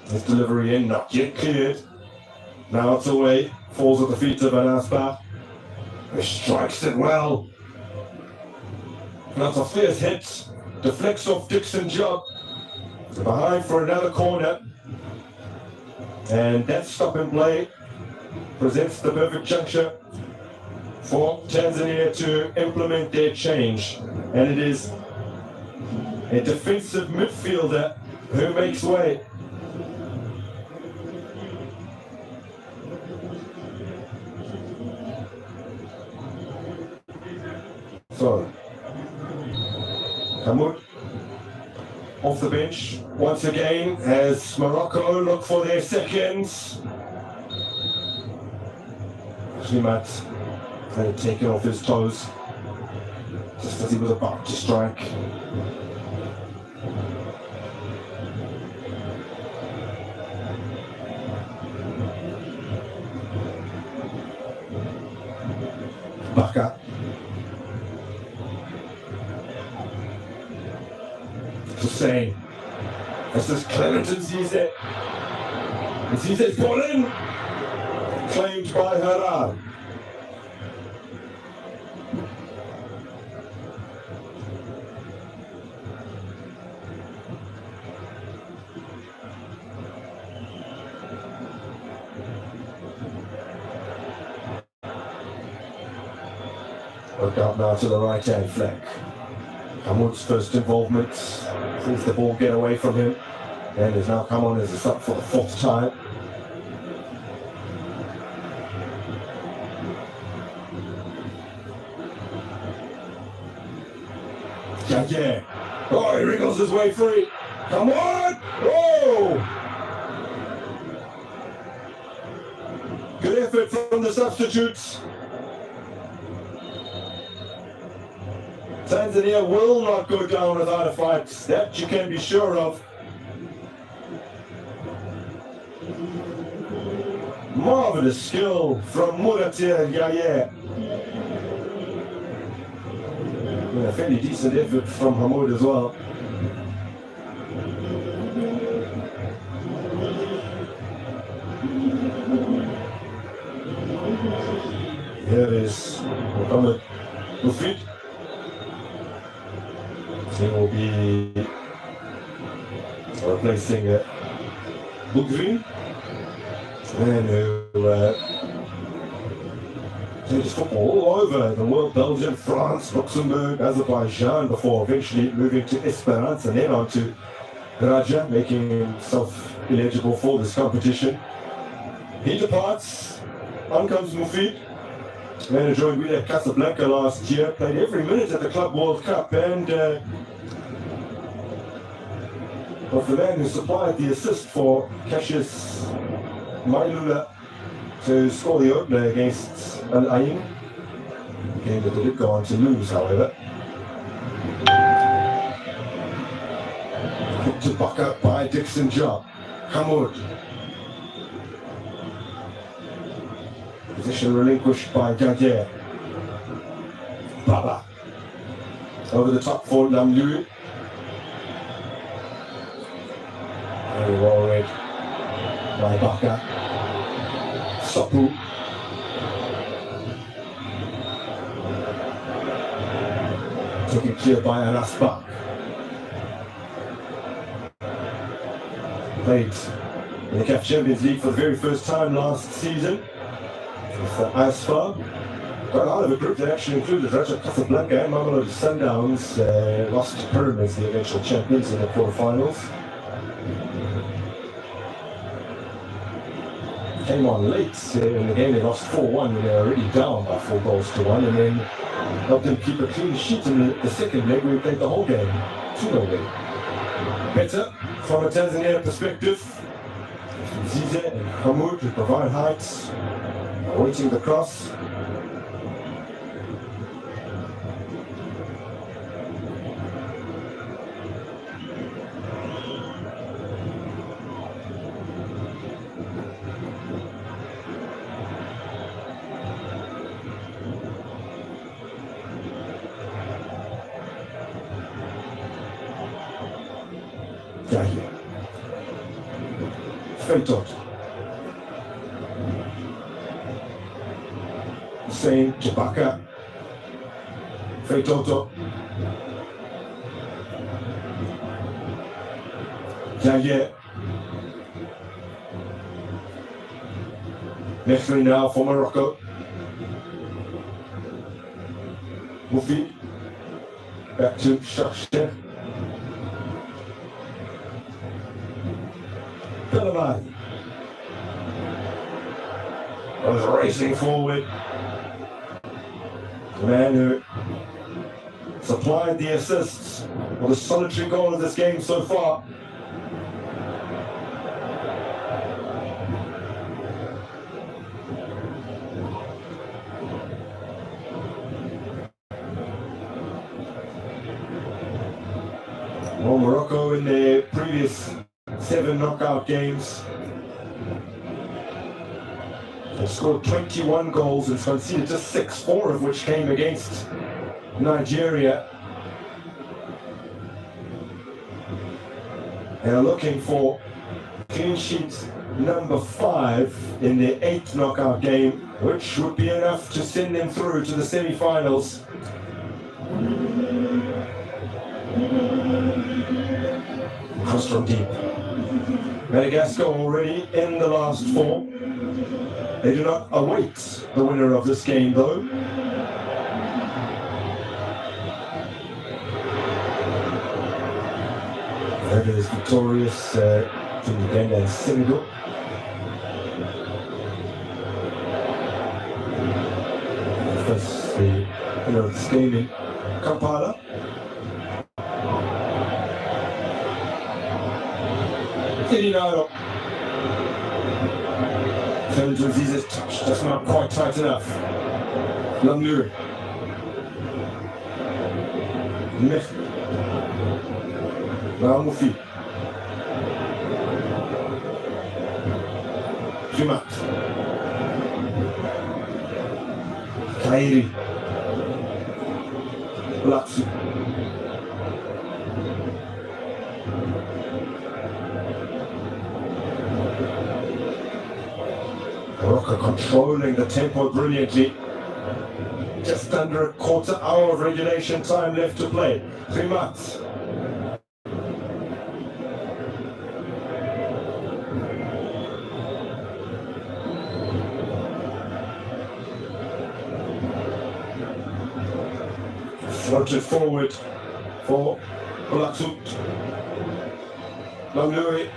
His delivery in, not yet cleared. Now it's away, falls at the feet of Anaspa. He strikes it well. That's a fierce hit. Deflects off Dixon Job. Behind for another corner. And that stop and play presents the perfect juncture for Tanzania to implement their change. And it is a defensive midfielder who makes way. So, Hamoud off the bench once again as Morocco look for their seconds. Slimat kind of taken off his toes. just as he was about to strike. Baka. Hussein. This is Clement and Zizek. And Zizek's ball in. Claimed by Harar. Worked out now to the right-hand flank. Hamoud's first involvement sees the ball get away from him and has now come on as a sub for the fourth time. Yeah. Oh, he wriggles his way free. Come on! Oh! Good effort from the substitutes. Tanzania will not go down without a fight. That you can be sure of. Marvelous skill from Muratir Yaya. And a fairly decent effort from Hamoud as well. Here is Mohamed Mufid. He will be replacing Bougri, and who plays football all over the world: Belgium, France, Luxembourg, Azerbaijan, before eventually moving to Esperance and then on to Raja, making himself eligible for this competition. He departs. On comes Mufid. Man who joined with Casablanca last year, played every minute at the Club World Cup, and was the man who supplied the assist for Cassius Mailula to score the opener against Al Ain. A game that they did go on to lose, however. Picked to buck up by Dixon Job. Hamoud. Position relinquished by Gadier. Baba. Over the top for Lamlu. Very well read by Baka. Sapu. Taken clear by Anaspa. Played in the CAF Champions League for the very first time last season. For Asfa, got out of a group that actually included Raja Casablanca and Mamelodi Sundowns, lost to Pyramids, the eventual champions in the quarterfinals. Came on late in the game, they lost 4-1 when they were already down by 4-1, and then helped them keep a clean sheet in the second leg where we played the whole game, 2-0 win. Better from a Tanzania perspective. Zize and Hamoud to provide heights. Awaiting the cross. Yahya. Feitot. Hussein Jabaka. Feitoto. Yahya. Mehri now for Morocco. Mufi. Back to Shakhtar. Belamadi was racing forward. The man who supplied the assists for the solitary goal of this game so far. Well, Morocco in their previous 7 knockout games have scored 21 goals and conceded just 6, 4 of which came against Nigeria. They are looking for clean sheet number 5 in their 8th knockout game, which would be enough to send them through to the semi-finals. Cross from deep. Madagascar already in the last 4. They do not await the winner of this game though. That is victorious to Uganda and Senegal. First, the winner of this game in Kampala. Irinaro. Intelligence Zize's touch, just not quite tight enough. Lamluri. Mech. Moufi. Jumat. Kairi. Latsu. Morocco controlling the tempo brilliantly. Just under a quarter hour of regulation time left to play. Primat. Floated forward for Olatsut. Lamluri.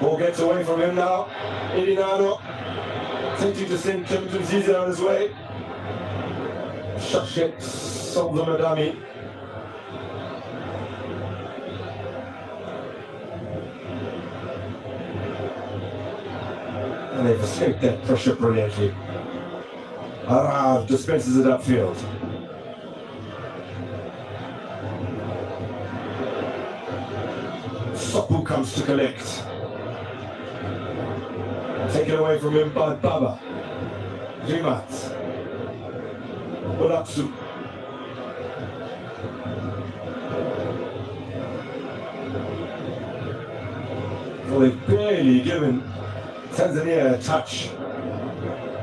Ball gets away from him now. Irinaro attempting to send Clemson Zize on his way. Shashet solves the Madami. And they've escaped that pressure brilliantly. Arav dispenses it upfield. Sopu comes to collect. Taken away from him by Baba. Rimat. Olatsu. Well, they've barely given Tanzania a touch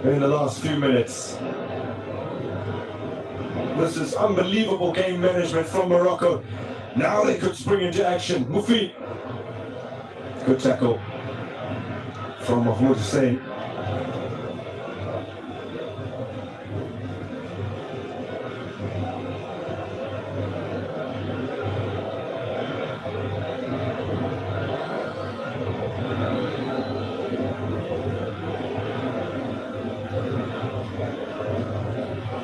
in the last few minutes. This is unbelievable game management from Morocco. Now they could spring into action. Mufi. Good tackle from Mahmoud Hussein.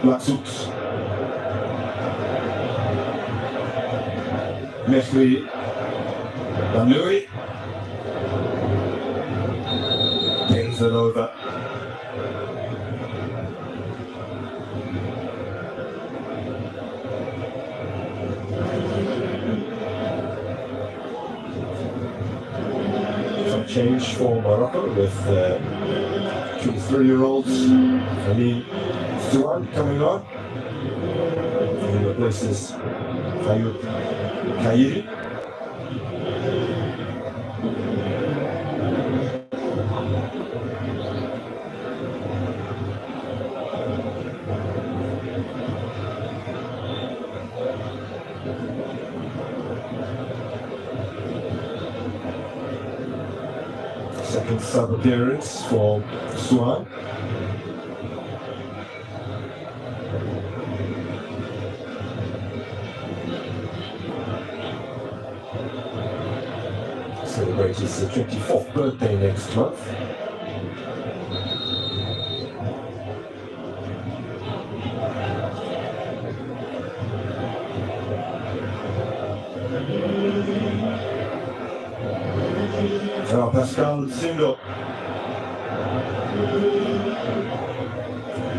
Latsut. Mehri. Lamluri. Pins it over. Some change for Morocco with 23-year-olds. I mean, Suan coming on. He replaces Fayud Kairi. Second sub appearance for Suan. Celebrate his 24th birthday next month. Now Pascal Sindo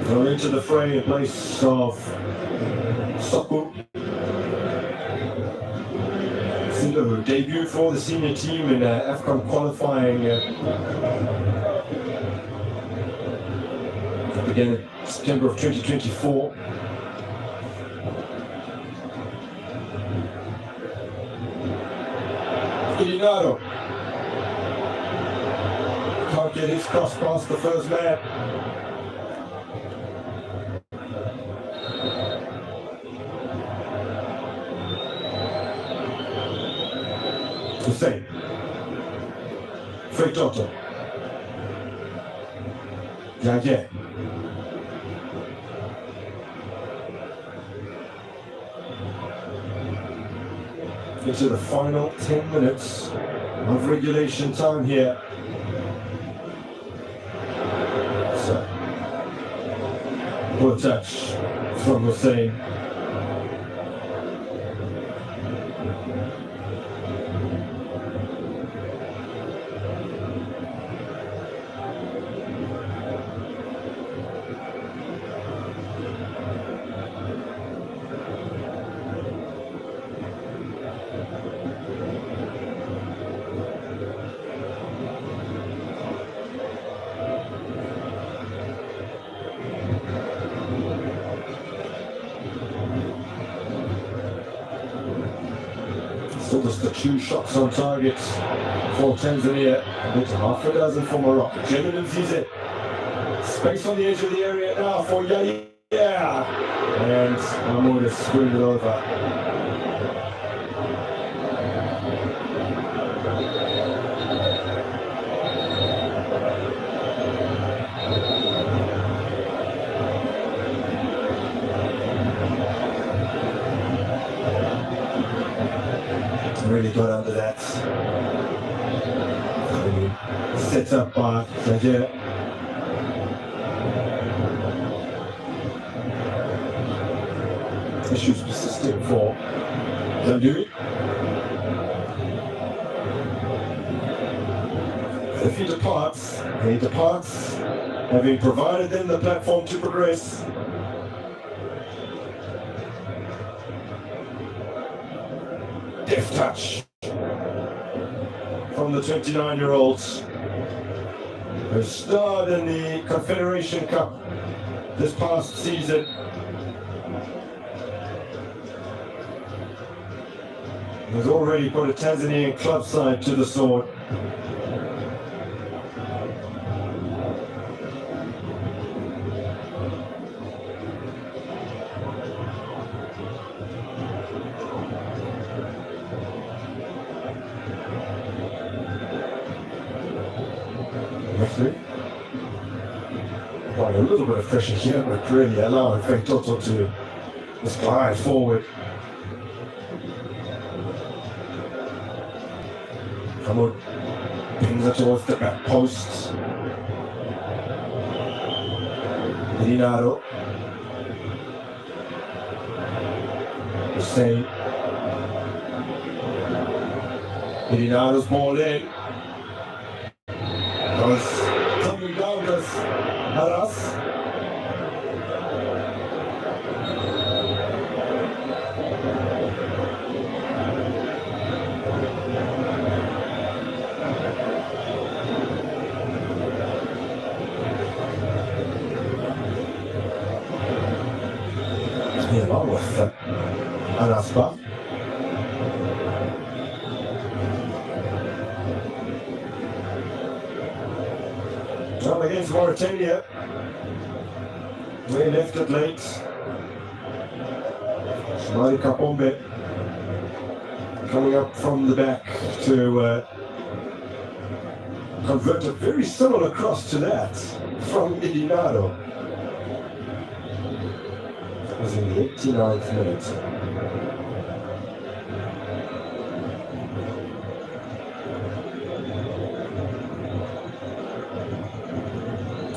going into the fray in place of Sopu. Matondo debuted for the senior team in AFCON qualifying. Began in September of 2024. Ilinado can't get his cross past the first man. Hussein. Free Toto. Jaje. Into the final 10 minutes of regulation time here. So, good touch from Hussein. Still just the 2 shots on target for Tanzania. It's half a dozen for Morocco. Jemina sees it. Space on the edge of the area now for Yaya. And Mahmoud has screwed it over. Really got under that. Set up by Nigeria. Issues persisting for Zanduri. If he departs, having provided them the platform to progress. Deft touch from the 29-year-olds who starred in the Confederation Cup this past season. Has already put a Tanzanian club side to the sword. Applying a little bit of pressure here, but really allowing Fake Toto to just glide forward. Mahmoud pings it towards the back post. Ilinado. Hussein. Ilinado's ball in. Goes coming down with Haras. Along with Anaspa. Well, against Mauritania, they left it late. Shmari Kapombe coming up from the back to convert a very similar cross to that from Ilinado. Was in the 89th minute.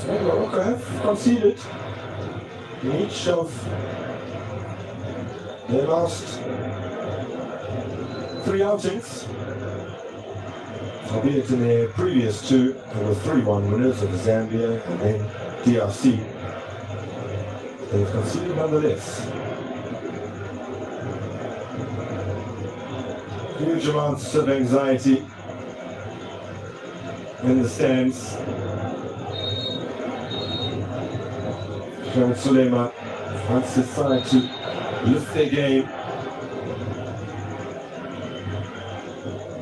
And Morocco have conceded in each of their last 3 outings, albeit in their previous 2, they were 3-1 winners of Zambia and then DRC. They've conceded nonetheless. Huge amounts of anxiety in the stands. Mohamed Suleiman wants his side to lift their game.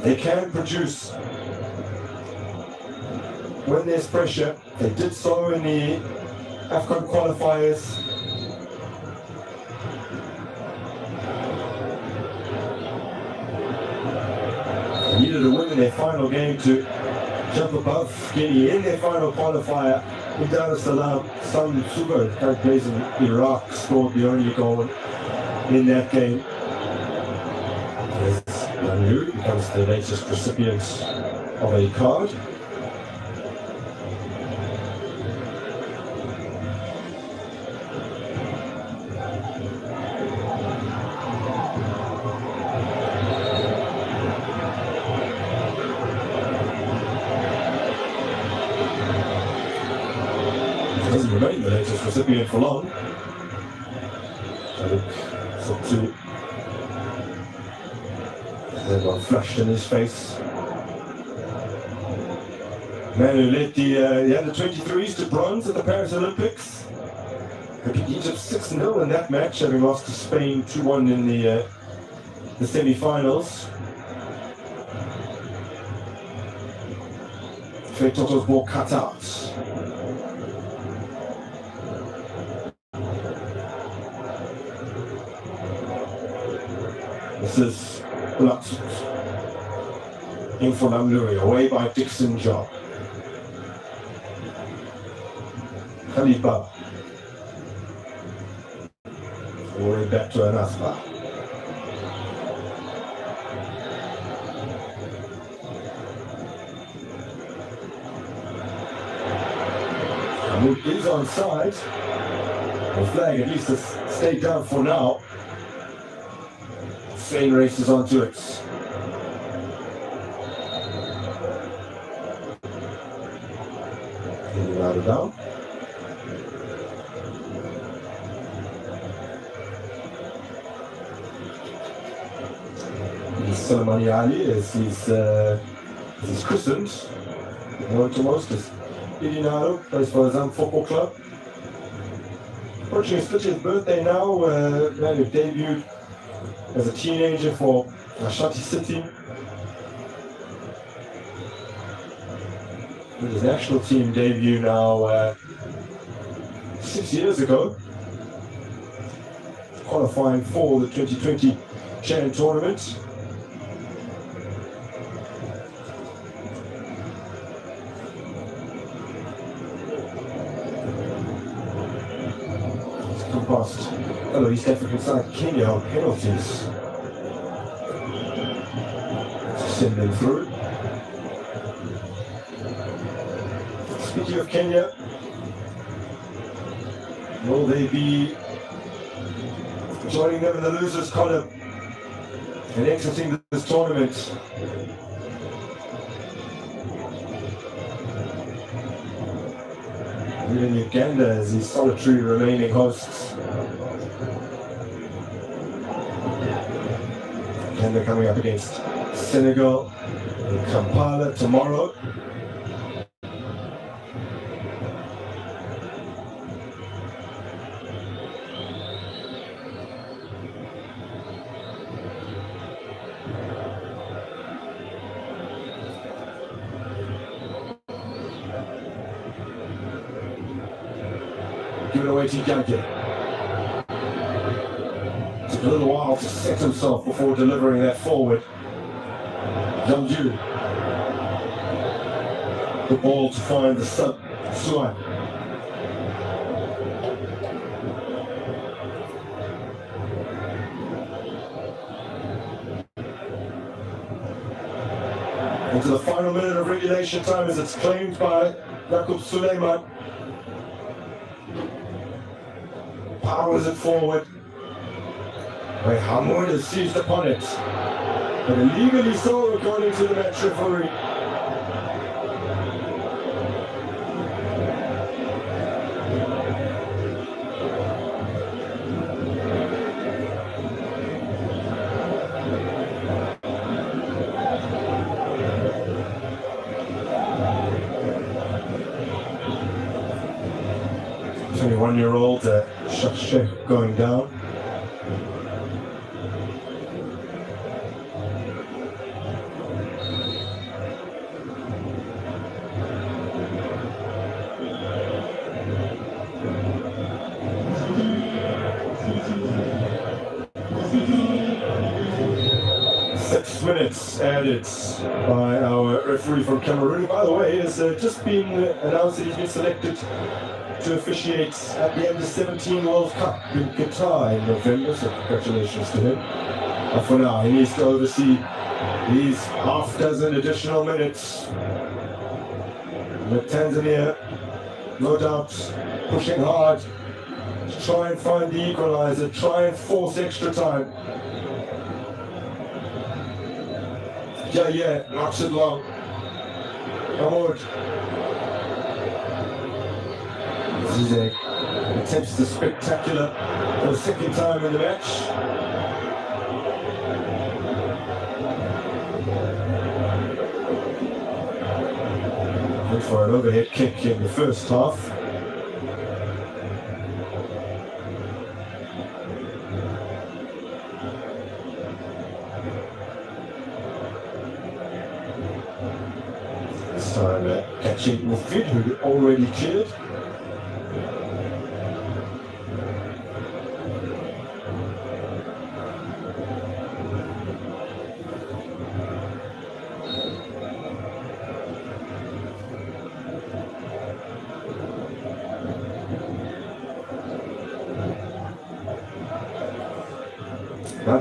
They can produce when there's pressure. They did so in the AFCON qualifiers. They needed a win in their final game to jump above Guinea in their final qualifier. In Dar es Salaam, Sam Suba, current plays in Iraq, scored the only goal in that game. Manu becomes the latest recipient of a card. Doesn't remain the latest recipient for long. Everyone flashed in his face. Man who led the under-23s to bronze at the Paris Olympics. They beat Egypt 6-0 in that match, having lost to Spain 2-1 in the semi-finals. Trey Toto's ball cut out. This is blocked in for Namluri, away by Dixon Job. Khalid Baba. All the way back to Anaspa. Mahmoud is on side. The flag at least has stayed down for now. Spain races onto it. Out of down. Soleimani Ali, as he's christened, known to most as Idinaro, plays for Azam Football Club. Approaching his 50th birthday now, man who debuted as a teenager for Ashati City. With his national team debut now 6 years ago. Qualifying for the 2020 Chan tournament. He's come past fellow East African side Kenya on penalties. Send them through. Speaking of Kenya, will they be joining them in the losers column and exiting this tournament? Even Uganda as the solitary remaining hosts. Uganda coming up against Senegal in Kampala tomorrow. Give it away to Yanke. Took a little while to set himself before delivering that forward. Jamju. The ball to find the sub, Suan. Into the final minute of regulation time as it's claimed by Yaqub Suleiman. Powers it forward. Where Hamoud has seized upon it. But illegally so, according to the match referee. 21-year-old Shashek going down. Minutes added by our referee from Cameroon. By the way, has just been announced that he's been selected to officiate at the Under-17 World Cup in Qatar in November, so congratulations to him. But for now, he needs to oversee these half dozen additional minutes. With Tanzania, no doubt, pushing hard to try and find the equalizer, try and force extra time. Yeah, knocks it long. Mahmoud. Zizek attempts the spectacular for the second time in the match. Went for an overhead kick in the first half. Catching Mufid, who already cleared.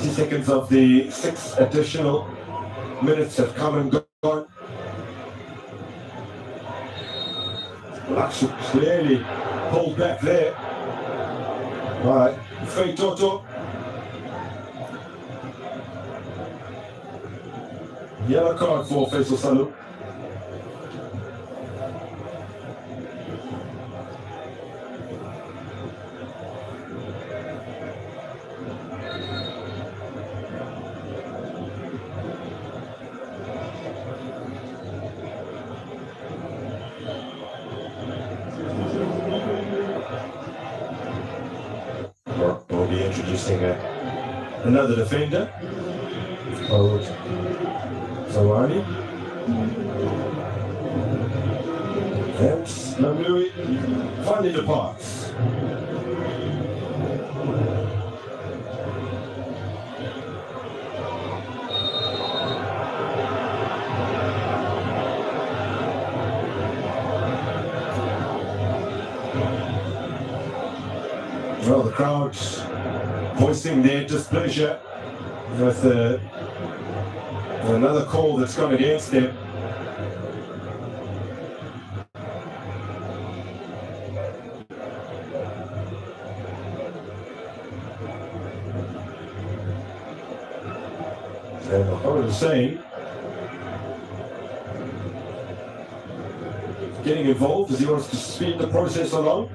Seconds of the 6 additional minutes have come and gone. Laksu clearly pulled back there. All right, Fei Toto. Yellow card for Faisal Salou. Introducing another defender, Zawani. And Lamlui finally departs. Well, the crowds voicing their displeasure with another call that's gone against them. And Mohammed Hussein getting involved as he wants to speed the process along.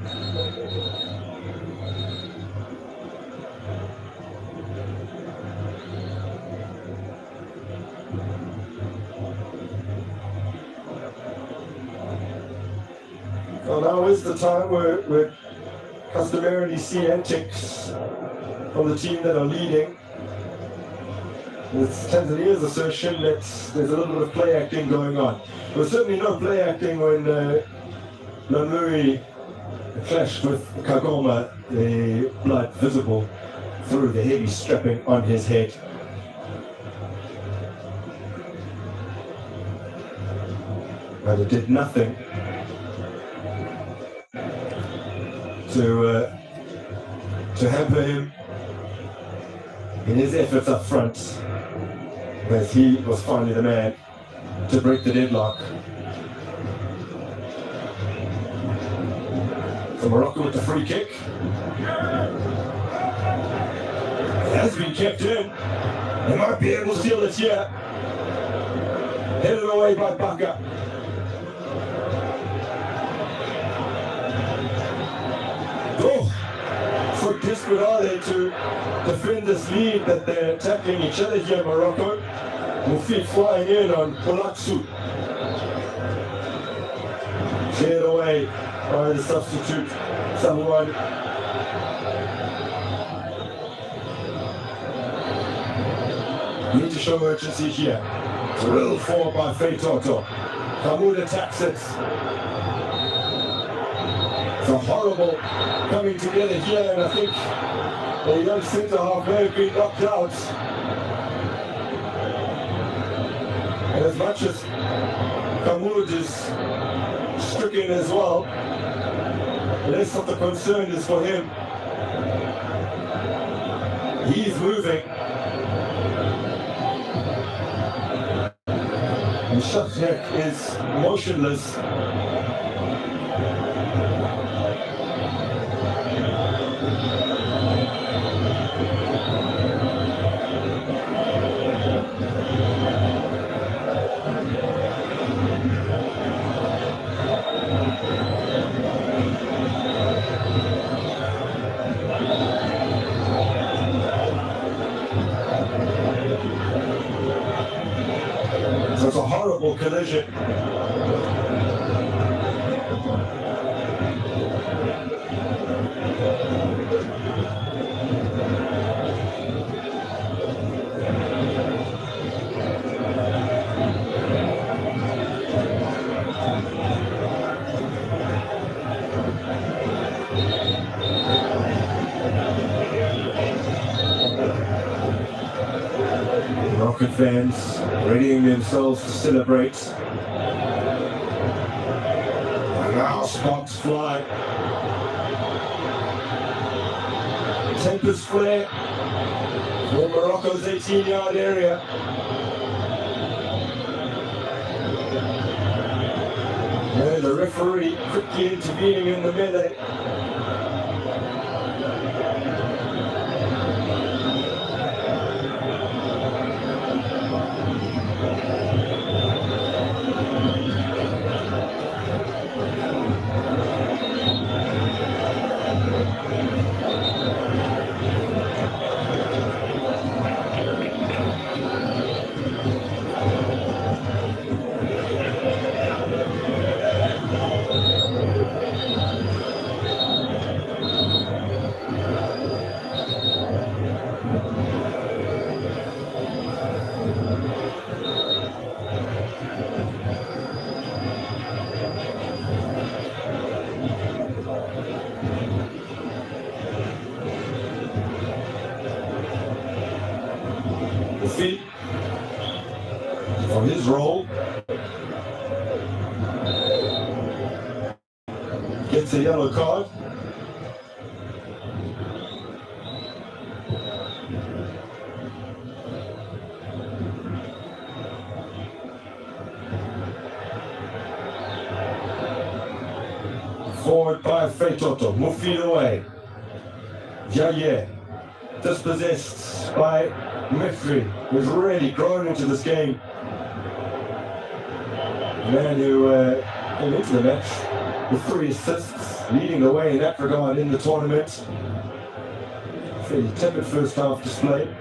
Well, now is the time where we customarily see antics from the team that are leading. It's Tanzania's assertion that there's a little bit of play acting going on. There was certainly no play acting when Lamuri clashed with Kagoma, the blood visible through the heavy strapping on his head. But it did nothing to hamper him in his efforts up front, as he was finally the man to break the deadlock. So Morocco with the free kick. It has been kept in. They might be able to steal it here. Headed away by Baka. Oh, so desperate are they to defend this lead that they're tackling each other here in Morocco. Mufid flying in on Polaksu. Cleared away by the substitute Someone need to show urgency here. Drill forward by Feitoto. Kamud attacks it. It's a horrible coming together here, and I think the young centre half may have been knocked out. And as much as Kamud is stricken as well, less of the concern is for him. He's moving. And Shachek is motionless. So it's a horrible collision. Rocket fans readying themselves to celebrate. And now sparks fly. Tempest flare for Morocco's 18-yard area. And the referee quickly intervening in the melee. Feet for his role. Gets a yellow card. Forward by Feitoto, move feet away. Jaye, dispossessed by Mifri, who's really grown into this game. A man who came into the match with 3 assists, leading the way in that regard in the tournament. Fairly tepid first half display.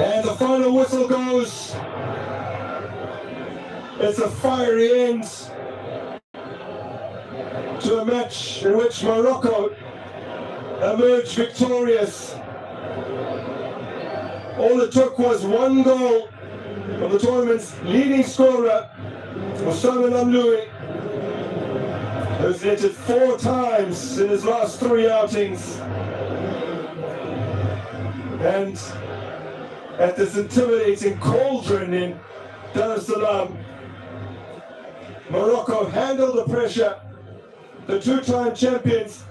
And the final whistle goes. It's a fiery end to a match in which Morocco emerged victorious. All it took was 1 goal from the tournament's leading scorer, Osama Namloui, who's netted 4 times in his last 3 outings. And at this intimidating cauldron in Dar es Salaam, Morocco handled the pressure. The 2-time champions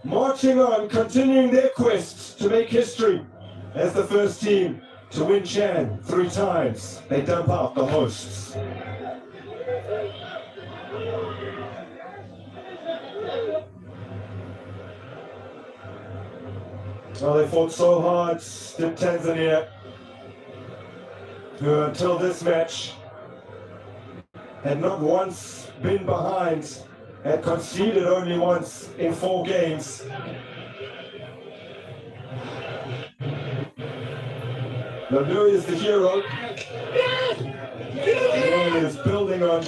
marching on, continuing their quest to make history as the first team to win Chan 3 times. They dump out the hosts. Oh, they fought so hard, did Tanzania, who until this match had not once been behind and conceded only once in 4 games. Lalou is the hero. He is building on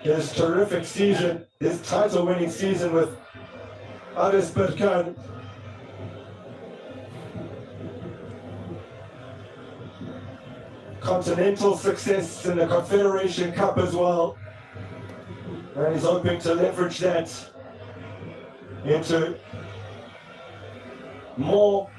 his terrific season, his title-winning season with Aris Berkan. Continental success in the Confederation Cup as well. And he's hoping to leverage that into more